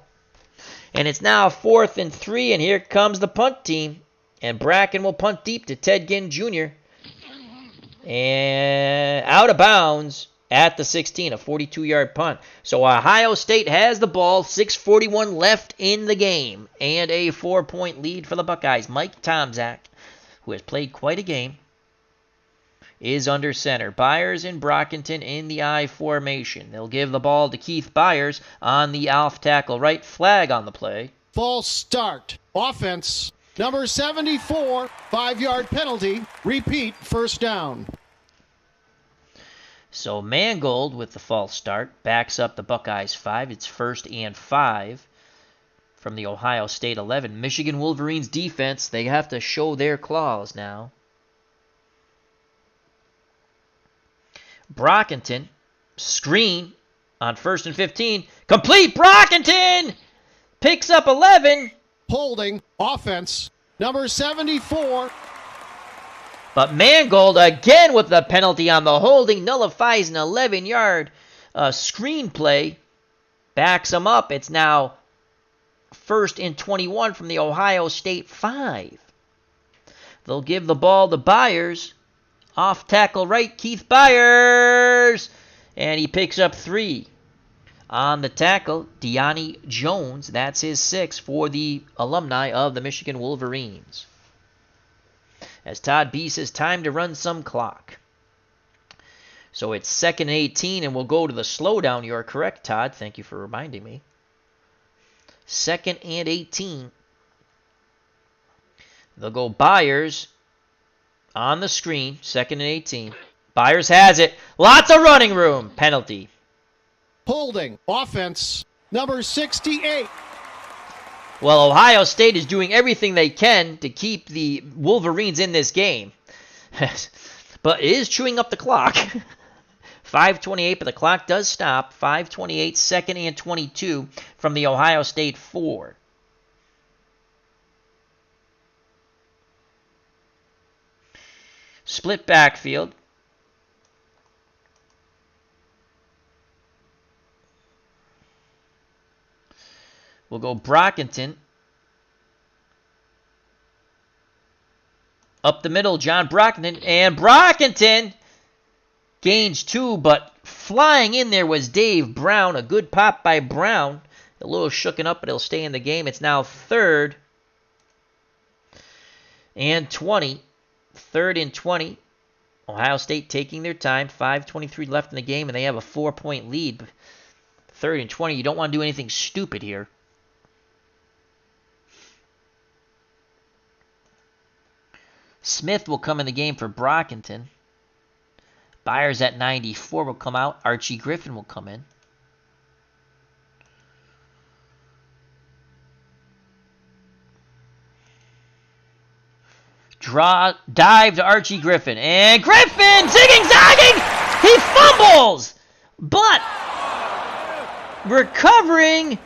And it's now 4th and 3, and here comes the punt team. And Bracken will punt deep to Ted Ginn Jr. And out of bounds at the 16, a 42-yard punt. So Ohio State has the ball, 6:41 left in the game, and a 4-point lead for the Buckeyes. Mike Tomczak, who has played quite a game, is under center. Byers and Brockington in the I formation. They'll give the ball to Keith Byers on the off tackle right. Flag on the play. False start. Offense. Number 74, 5-yard penalty. Repeat, first down. So Mangold with the false start backs up the Buckeyes 5. It's 1st and 5 from the Ohio State 11. Michigan Wolverines defense, they have to show their claws now. Brockington, screen on 1st and 15. Complete, Brockington! Picks up 11. Holding, offense. Number 74. But Mangold, again with the penalty on the holding, nullifies an 11-yard screenplay. Backs him up. It's now 1st and 21 from the Ohio State 5. They'll give the ball to Byers. Off tackle right, Keith Byers. And he picks up 3. On the tackle, Deani Jones. That's his 6 for the alumni of the Michigan Wolverines. As Todd B says, time to run some clock. So it's 2nd and 18, and we'll go to the slowdown. You're correct, Todd. Thank you for reminding me. 2nd and 18. They'll go Byers on the screen. 2nd and 18. Byers has it. Lots of running room. Penalty. Holding, offense. Number 68. Well, Ohio State is doing everything they can to keep the Wolverines in this game. But it is chewing up the clock. 5:28, but the clock does stop. 5:28, 2nd and 22 from the Ohio State 4. Split backfield. We'll go Brockington. Up the middle, John Brockington. And Brockington gains 2, but flying in there was Dave Brown. A good pop by Brown. A little shooken up, but he'll stay in the game. It's now 3rd and 20. 3rd and 20. Ohio State taking their time. 5:23 left in the game, and they have a 4-point lead. 3rd and 20. You don't want to do anything stupid here. Smith will come in the game for Brockington. Byers at 94 will come out. Archie Griffin will come in. Dive to Archie Griffin. And Griffin, zigging, zagging! He fumbles! But recovering,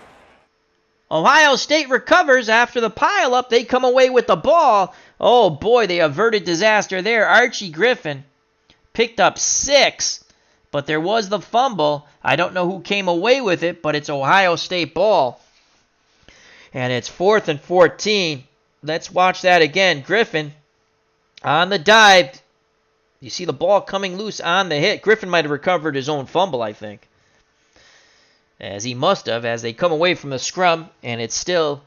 Ohio State recovers after the pileup. They come away with the ball. Oh boy, they averted disaster there. Archie Griffin picked up 6, but there was the fumble. I don't know who came away with it, but it's Ohio State ball. And it's 4th and 14. Let's watch that again. Griffin on the dive. You see the ball coming loose on the hit. Griffin might have recovered his own fumble, I think. as he must have, as they come away from the scrum, and it's still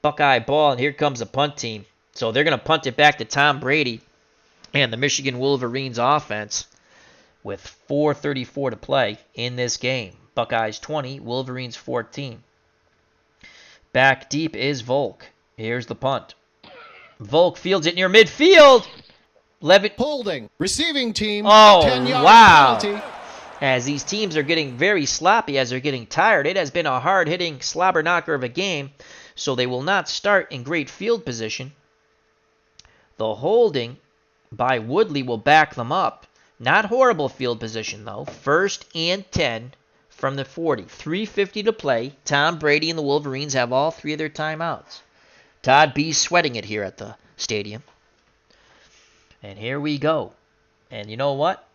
Buckeye ball, and here comes the punt team. So they're going to punt it back to Tom Brady and the Michigan Wolverines offense with 4:34 to play in this game. Buckeyes 20, Wolverines 14. Back deep is Volk. Here's the punt. Volk fields it near midfield. Holding. Receiving team. Oh, 10-yard wow. penalty. As these teams are getting very sloppy, as they're getting tired, it has been a hard-hitting slobber knocker of a game, so they will not start in great field position. The holding by Woodley will back them up. Not horrible field position, though. 1st and 10 from the 40. 3:50 to play. Tom Brady and the Wolverines have all 3 of their timeouts. Todd B. sweating it here at the stadium. And here we go. And you know what?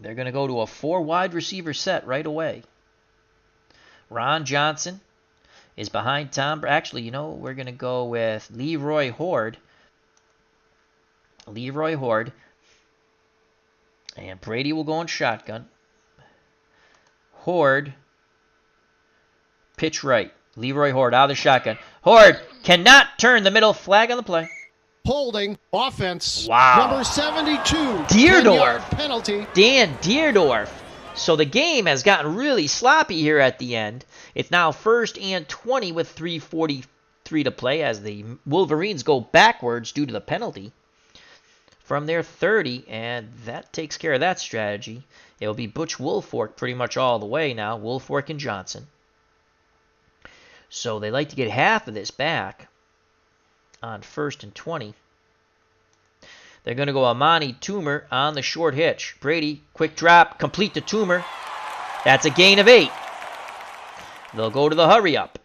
They're going to go to a 4 wide receiver set right away. Ron Johnson is behind Tom. Actually, you know, we're going to go with Leroy Horde. And Brady will go in shotgun. Horde. Pitch right. Leroy Horde out of the shotgun. Horde cannot turn the middle. Flag on the play. Holding. Offense. Wow. Number 72. Deerdorf. 10-yard penalty. Dan Deerdorf. So the game has gotten really sloppy here at the end. It's now 1st and 20 with 3:43 to play as the Wolverines go backwards due to the penalty from their 30, and that takes care of that strategy. It will be Butch Woolfork pretty much all the way now, Woolfork and Johnson. So they like to get half of this back on 1st and 20. They're going to go Amani Toomer on the short hitch. Brady, quick drop, complete to Toomer. That's a gain of 8. They'll go to the hurry up.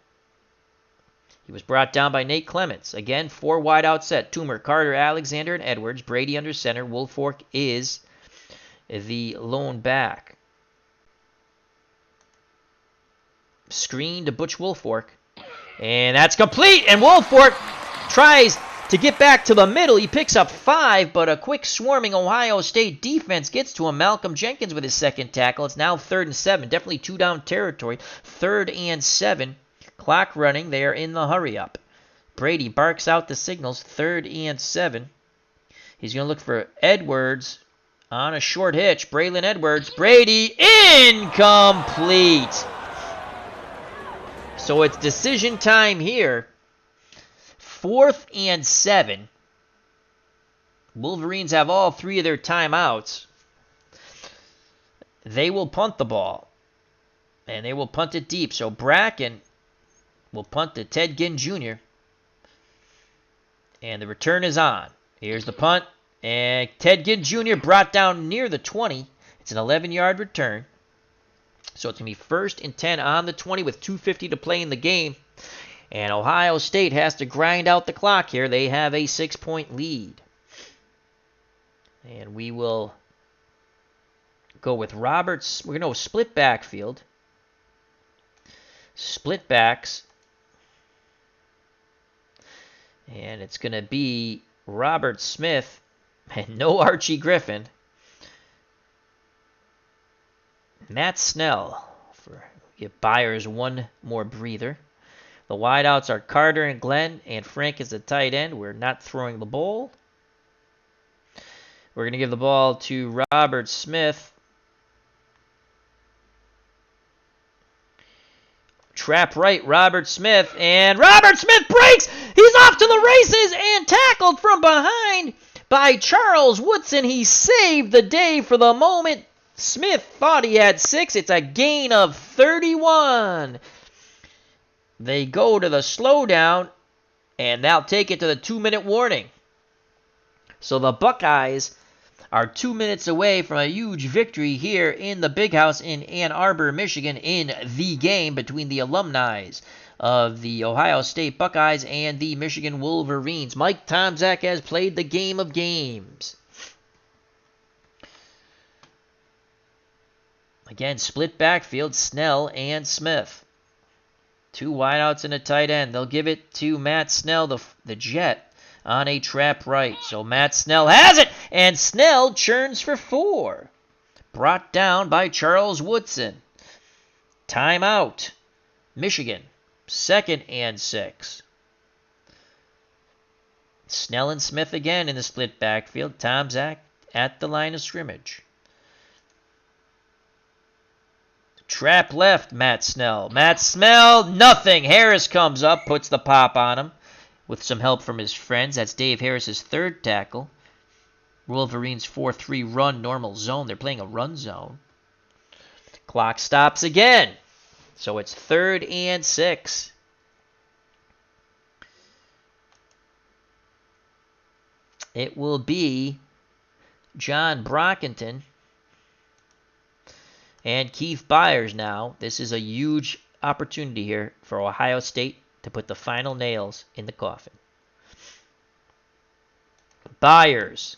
He was brought down by Nate Clements. Again, 4 wide out set. Toomer, Carter, Alexander, and Edwards. Brady under center. Woolfork is the lone back. Screen to Butch Woolfork. And that's complete. And Woolfork tries to get back to the middle. He picks up 5, but a quick swarming Ohio State defense gets to him. Malcolm Jenkins with his second tackle. It's now 3rd and 7. Definitely 2-down territory. 3rd and 7. Clock running. They are in the hurry up. Brady barks out the signals. 3rd and 7. He's going to look for Edwards on a short hitch. Braylon Edwards. Brady incomplete. So it's decision time here. 4th and 7. Wolverines have all 3 of their timeouts. They will punt the ball. And they will punt it deep. So Bracken will punt to Ted Ginn Jr. And the return is on. Here's the punt. And Ted Ginn Jr. brought down near the 20. It's an 11-yard return. So it's going to be 1st and 10 on the 20 with 2:50 to play in the game. And Ohio State has to grind out the clock here. They have a 6-point lead. And we will go with Roberts. We're going to go split backfield. Split backs. And it's going to be Robert Smith and no Archie Griffin. Matt Snell for give Byers one more breather. The wideouts are Carter and Glenn, and Frank is the tight end. We're not throwing the ball. We're going to give the ball to Robert Smith. Trap right, Robert Smith, and Robert Smith breaks! He's off to the races and tackled from behind by Charles Woodson. He saved the day for the moment. Smith thought he had 6. It's a gain of 31. They go to the slowdown, and they'll take it to the 2-minute warning. So the Buckeyes are 2 minutes away from a huge victory here in the Big House in Ann Arbor, Michigan, in the game between the alumni of the Ohio State Buckeyes and the Michigan Wolverines. Mike Tomczak has played the game of games. Again, split backfield, Snell and Smith. 2 wideouts and a tight end. They'll give it to Matt Snell, the Jet, on a trap right. So Matt Snell has it, and Snell churns for 4. Brought down by Charles Woodson. Timeout. Michigan. 2nd and 6. Snell and Smith again in the split backfield. Tom Zach at the line of scrimmage. Trap left, Matt Snell. Matt Snell, nothing. Harris comes up, puts the pop on him with some help from his friends. That's Dave Harris's 3rd tackle. Wolverines 4-3 run normal zone. They're playing a run zone. Clock stops again. So it's 3rd and 6. It will be John Brockington and Keith Byers now. This is a huge opportunity here for Ohio State to put the final nails in the coffin. Byers.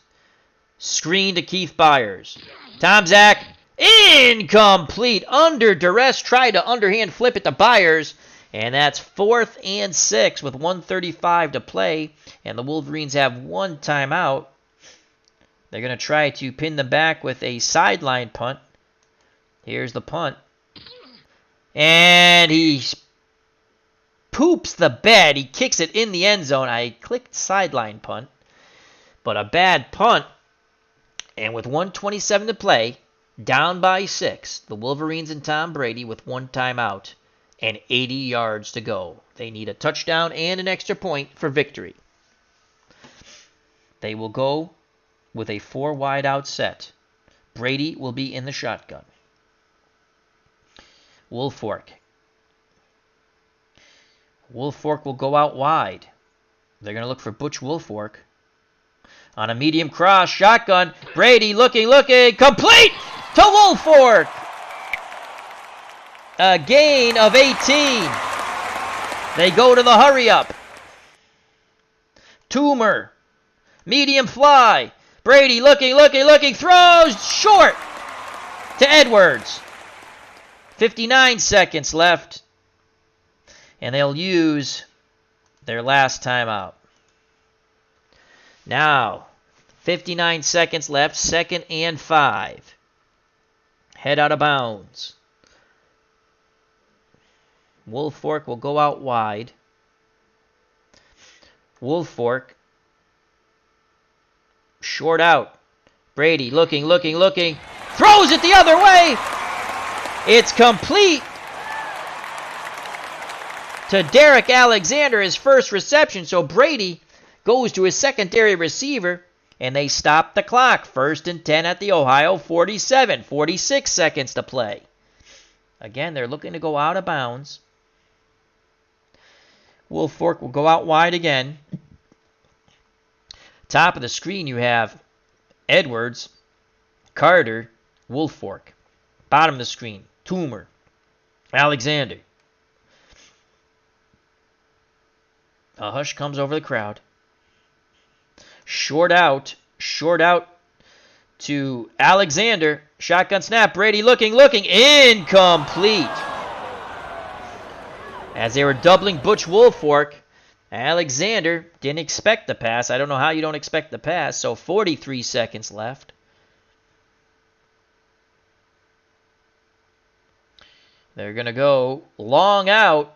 Screen to Keith Byers. Tom Zach. Incomplete. Under duress. Tried to underhand flip it to Byers. And that's 4th and 6 with 1:35 to play. And the Wolverines have 1 timeout. They're going to try to pin them back with a sideline punt. Here's the punt. And he poops the bed. He kicks it in the end zone. I clicked sideline punt. But a bad punt. And with 1:27 to play, down by 6, the Wolverines and Tom Brady with 1 timeout and 80 yards to go. They need a touchdown and an extra point for victory. They will go with a 4 wide out set. Brady will be in the shotgun. Woolfolk. Woolfolk will go out wide. They're going to look for Butch Woolfolk. On a medium cross, shotgun. Brady looking, complete to Woolfolk. A gain of 18. They go to the hurry up. Toomer. Medium fly. Brady looking, throws short to Edwards. 59 seconds left. And they'll use their last timeout. Now, 59 seconds left, 2nd and 5. Head out of bounds. Woolfolk will go out wide. Woolfolk. Short out. Brady looking. Throws it the other way. It's complete to Derek Alexander, his first reception. So Brady goes to his secondary receiver, and they stop the clock. 1st and 10 at the Ohio 47. 46 seconds to play. Again, they're looking to go out of bounds. Woolfolk will go out wide again. Top of the screen, you have Edwards, Carter, Woolfolk. Bottom of the screen, Toomer, Alexander. A hush comes over the crowd. Short out to Alexander. Shotgun snap. Brady looking. Incomplete. As they were doubling Butch Woolfolk, Alexander didn't expect the pass. I don't know how you don't expect the pass. So 43 seconds left. They're going to go long out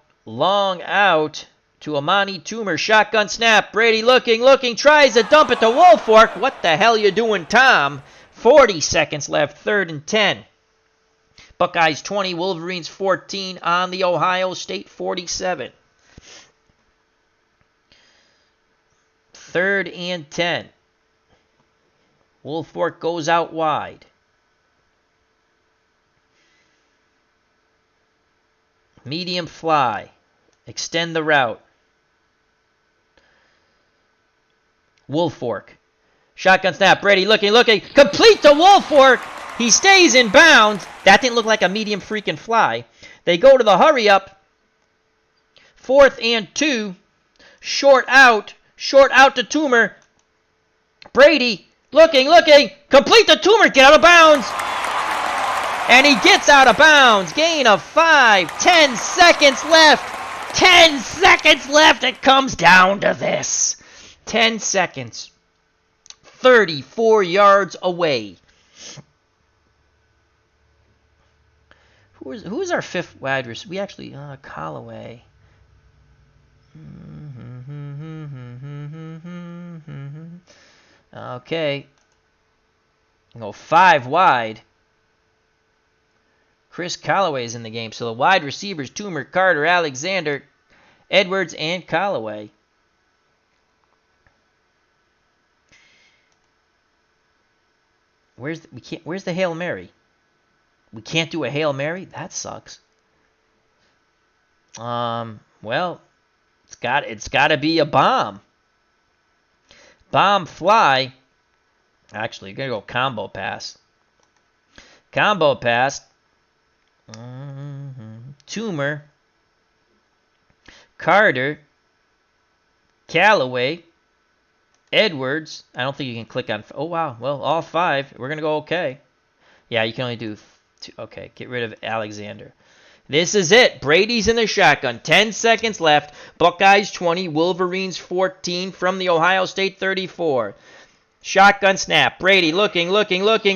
to Amani Toomer. Shotgun snap. Brady looking, tries to dump it to Woolfolk. What the hell you doing, Tom? 40 seconds left, 3rd and 10. Buckeyes 20, Wolverines 14 on the Ohio State 47. 3rd and 10. Woolfolk goes out wide. Medium fly. Extend the route. Woolfolk. Shotgun snap. Brady looking. Complete to Woolfolk. He stays in bounds. That didn't look like a medium freaking fly. They go to the hurry up. 4th and 2. Short out to Toomer. Brady looking. Complete to Toomer. Get out of bounds. And he gets out of bounds. Gain of 5. 10 seconds left. 10 seconds left. It comes down to this. 10 seconds. 34 yards away. Who's our fifth wide receiver? We actually Callaway. Okay. Go 5 wide. Chris Callaway's in the game. So the wide receivers, Toomer, Carter, Alexander, Edwards, and Callaway. Where's the Hail Mary? We can't do a Hail Mary? That sucks. Well, it's got to be a bomb. Bomb fly. Actually, you're going to go combo pass. Combo pass. Toomer. Carter. Callaway. Edwards. I don't think you can click on... Oh, wow. Well, all 5. We're going to go okay. Yeah, you can only do 2. Okay, get rid of Alexander. This is it. Brady's in the shotgun. 10 seconds left. Buckeyes 20. Wolverines 14 from the Ohio State 34. Shotgun snap. Brady looking.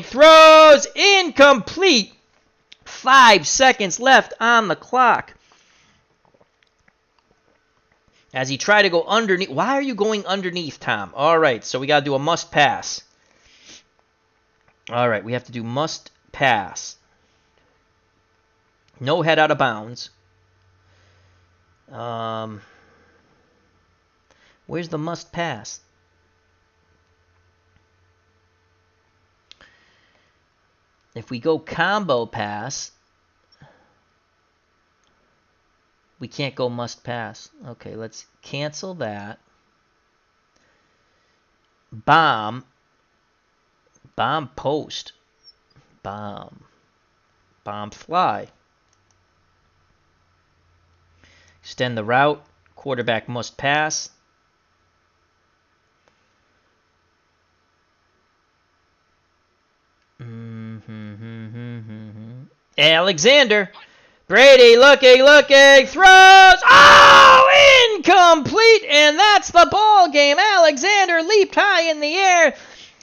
Throws incomplete. 5 seconds left on the clock. As he tried to go underneath. Why are you going underneath, Tom? All right, so we got to do a must pass. All right, we have to do must pass. No head out of bounds. Where's the must pass? If we go combo pass, we can't go must pass. Okay, let's cancel that. Bomb. Bomb post. Bomb. Bomb fly. Extend the route. Quarterback must pass. Alexander. Brady looking, throws. Oh, incomplete, and that's the ball game. Alexander leaped high in the air,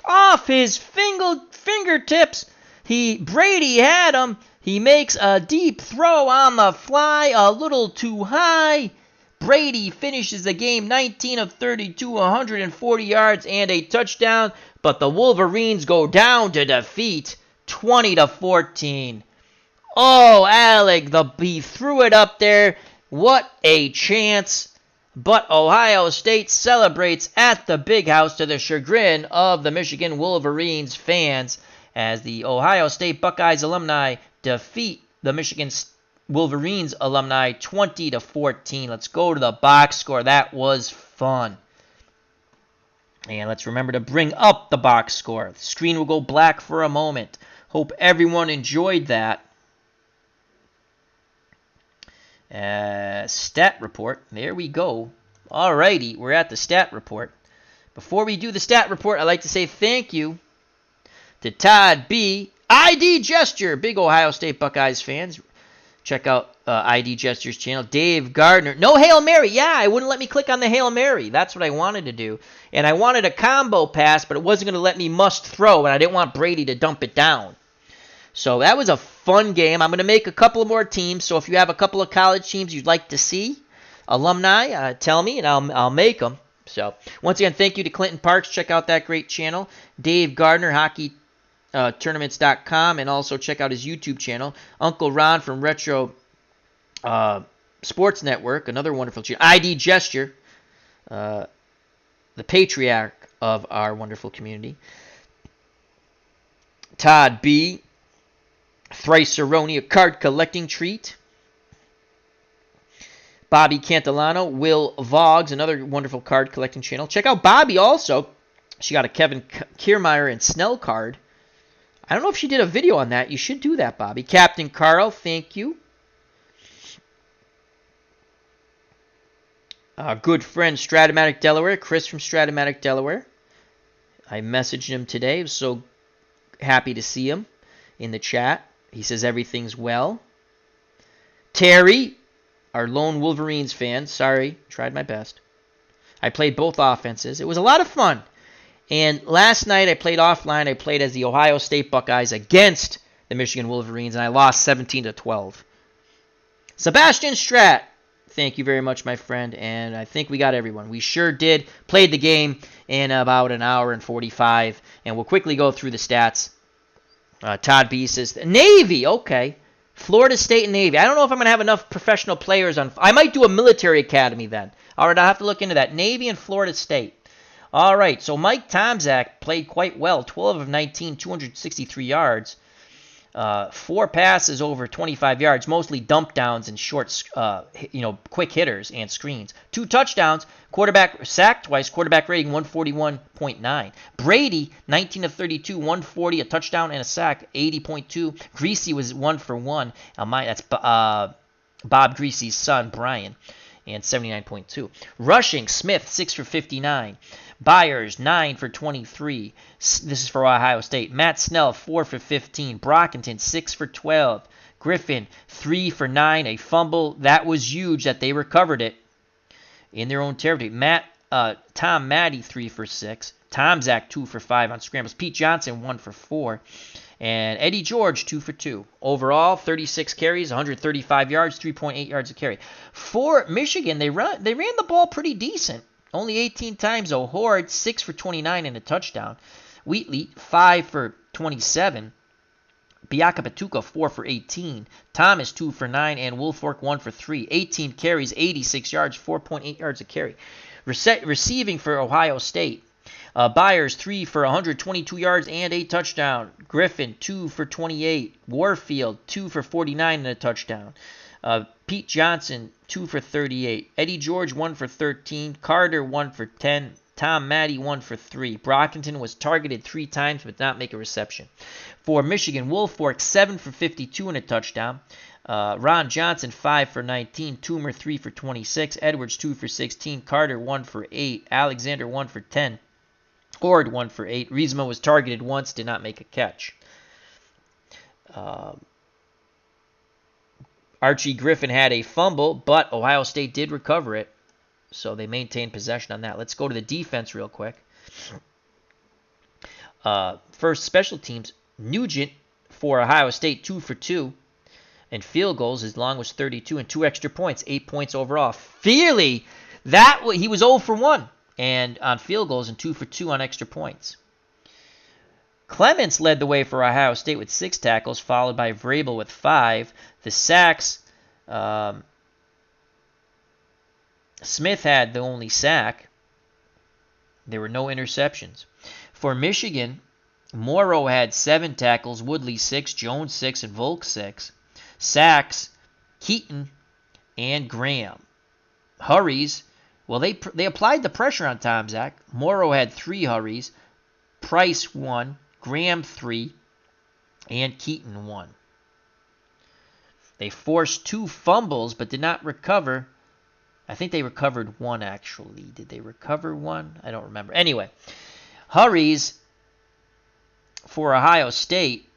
off his fingertips. Brady had him. He makes a deep throw on the fly, a little too high. Brady finishes the game 19 of 32, 140 yards and a touchdown, but the Wolverines go down to defeat 20-14. Oh, Alec, he threw it up there. What a chance. But Ohio State celebrates at the Big House to the chagrin of the Michigan Wolverines fans as the Ohio State Buckeyes alumni defeat the Michigan Wolverines alumni 20-14. Let's go to the box score. That was fun. And let's remember to bring up the box score. The screen will go black for a moment. Hope everyone enjoyed that. Stat report. There we go. Alrighty, we're at the stat report. Before we do the stat report, I'd like to say thank you to Todd B. ID Gesture, big Ohio State Buckeyes fans. Check out ID Gesture's channel. Dave Gardner. No Hail Mary. Yeah, it wouldn't let me click on the Hail Mary. That's what I wanted to do. And I wanted a combo pass, but it wasn't going to let me must throw, and I didn't want Brady to dump it down. So that was a fun game. I'm going to make a couple more teams. So if you have a couple of college teams you'd like to see, alumni, tell me, and I'll make them. So once again, thank you to Clinton Parks. Check out that great channel. Dave Gardner, hockeytournaments.com, and also check out his YouTube channel. Uncle Ron from Retro Sports Network, another wonderful channel. ID Gesture, the patriarch of our wonderful community. Todd B. Thrice-Aroni, a card collecting treat. Bobby Cantillano, Will Voggs, another wonderful card collecting channel. Check out Bobby also. She got a Kevin Kiermaier and Snell card. I don't know if she did a video on that. You should do that, Bobby. Captain Carl, thank you. Good friend, Stratomatic Delaware, Chris from Stratomatic Delaware. I messaged him today. I was so happy to see him in the chat. He says everything's well. Terry, our lone Wolverines fan. Sorry, tried my best. I played both offenses. It was a lot of fun. And last night I played offline. I played as the Ohio State Buckeyes against the Michigan Wolverines, and I lost 17-12. Sebastian Stratt, thank you very much, my friend, and I think we got everyone. We sure did. Played the game in about an hour and 45, and we'll quickly go through the stats. Todd B says, Navy, okay. Florida State and Navy. I don't know if I'm going to have enough professional players on. I might do a military academy then. All right, I'll have to look into that. Navy and Florida State. All right, so Mike Tomczak played quite well. 12 of 19, 263 yards. 4 passes over 25 yards, mostly dump downs and short, quick hitters and screens. 2 touchdowns, quarterback sacked twice, quarterback rating 141.9. Brady, 19 of 32, 140, a touchdown and a sack, 80.2. Greasy was 1 for 1. That's Bob Greasy's son, Brian, and 79.2. Rushing, Smith, 6 for 59. Byers, 9 for 23. This is for Ohio State. Matt Snell, 4 for 15. Brockington, 6 for 12. Griffin, 3 for 9. A fumble. That was huge that they recovered it in their own territory. Tom Maddie, 3 for 6. Tomczak, 2 for 5 on scrambles. Pete Johnson, 1 for 4. And Eddie George, 2 for 2. Overall, 36 carries, 135 yards, 3.8 yards a carry. For Michigan, they ran the ball pretty decent. Only 18 times, though. Horde, 6 for 29 and a touchdown. Wheatley, 5 for 27. Biakapatuka, 4 for 18. Thomas, 2 for 9. And Woolfolk, 1 for 3. 18 carries, 86 yards, 4.8 yards a carry. Receiving for Ohio State. Byers, 3 for 122 yards and a touchdown. Griffin, 2 for 28. Warfield, 2 for 49 and a touchdown. Pete Johnson, 2 for 38. Eddie George, 1 for 13. Carter, 1 for 10. Tom Maddie, 1 for 3. Brockington was targeted 3 times but did not make a reception. For Michigan, Woolfolk, 7 for 52 and a touchdown. Ron Johnson, 5 for 19. Toomer, 3 for 26. Edwards, 2 for 16. Carter, 1 for 8. Alexander, 1 for 10. Horde, 1 for 8. Riesma was targeted once, did not make a catch. Archie Griffin had a fumble, but Ohio State did recover it, so they maintained possession on that. Let's go to the defense real quick. First, special teams. Nugent for Ohio State, 2 for 2. And field goals, his long was 32, and 2 extra points, 8 points overall. Feely, he was 0 for 1 and on field goals and 2 for 2 on extra points. Clements led the way for Ohio State with 6 tackles, followed by Vrabel with 5. The sacks, Smith had the only sack. There were no interceptions. For Michigan, Morrow had 7 tackles, Woodley 6, Jones 6, and Volk 6. Sacks, Keaton and Graham. Hurries, well, they applied the pressure on Tomczak. Morrow had 3 hurries, Price 1, Graham 3, and Keaton 1. They forced 2 fumbles but did not recover. I think they recovered 1, actually. Did they recover 1? I don't remember. Anyway, hurries for Ohio State.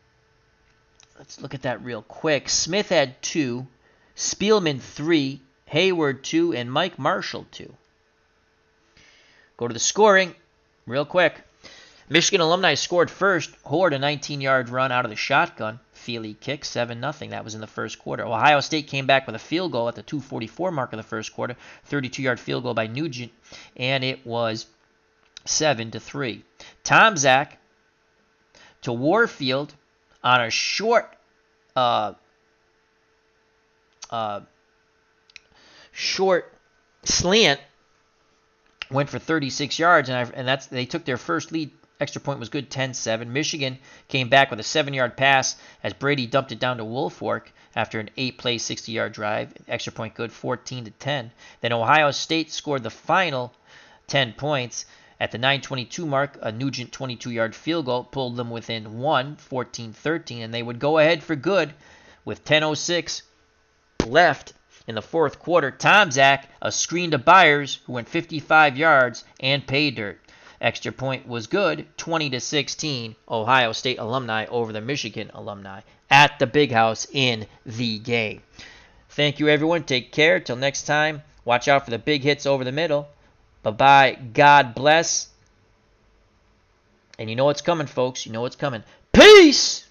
Let's look at that real quick. Smith had 2, Spielman 3, Hayward 2, and Mike Marshall 2. Go to the scoring real quick. Michigan Alumni scored first. Horde, a 19-yard run out of the shotgun. Feely kick, 7-0. That was in the first quarter. Ohio State came back with a field goal at the 2:44 mark of the first quarter. 32-yard field goal by Nugent, and it was 7-3. Tomczak to Warfield on a short slant, went for 36 yards, and they took their first lead. Extra point was good, 10-7. Michigan came back with a 7-yard pass as Brady dumped it down to Woolfolk after an 8-play, 60-yard drive. Extra point good, 14-10. Then Ohio State scored the final 10 points. At the 9:22 mark, a Nugent 22-yard field goal pulled them within 1, 14-13, and they would go ahead for good with 10:06 left in the fourth quarter. Tomczak, a screen to Byers, who went 55 yards, and pay dirt. Extra point was good, 20-16, Ohio State Alumni over the Michigan Alumni at the Big House in the game. Thank you, everyone. Take care. Till next time, watch out for the big hits over the middle. Bye-bye. God bless. And you know what's coming, folks. You know what's coming. Peace!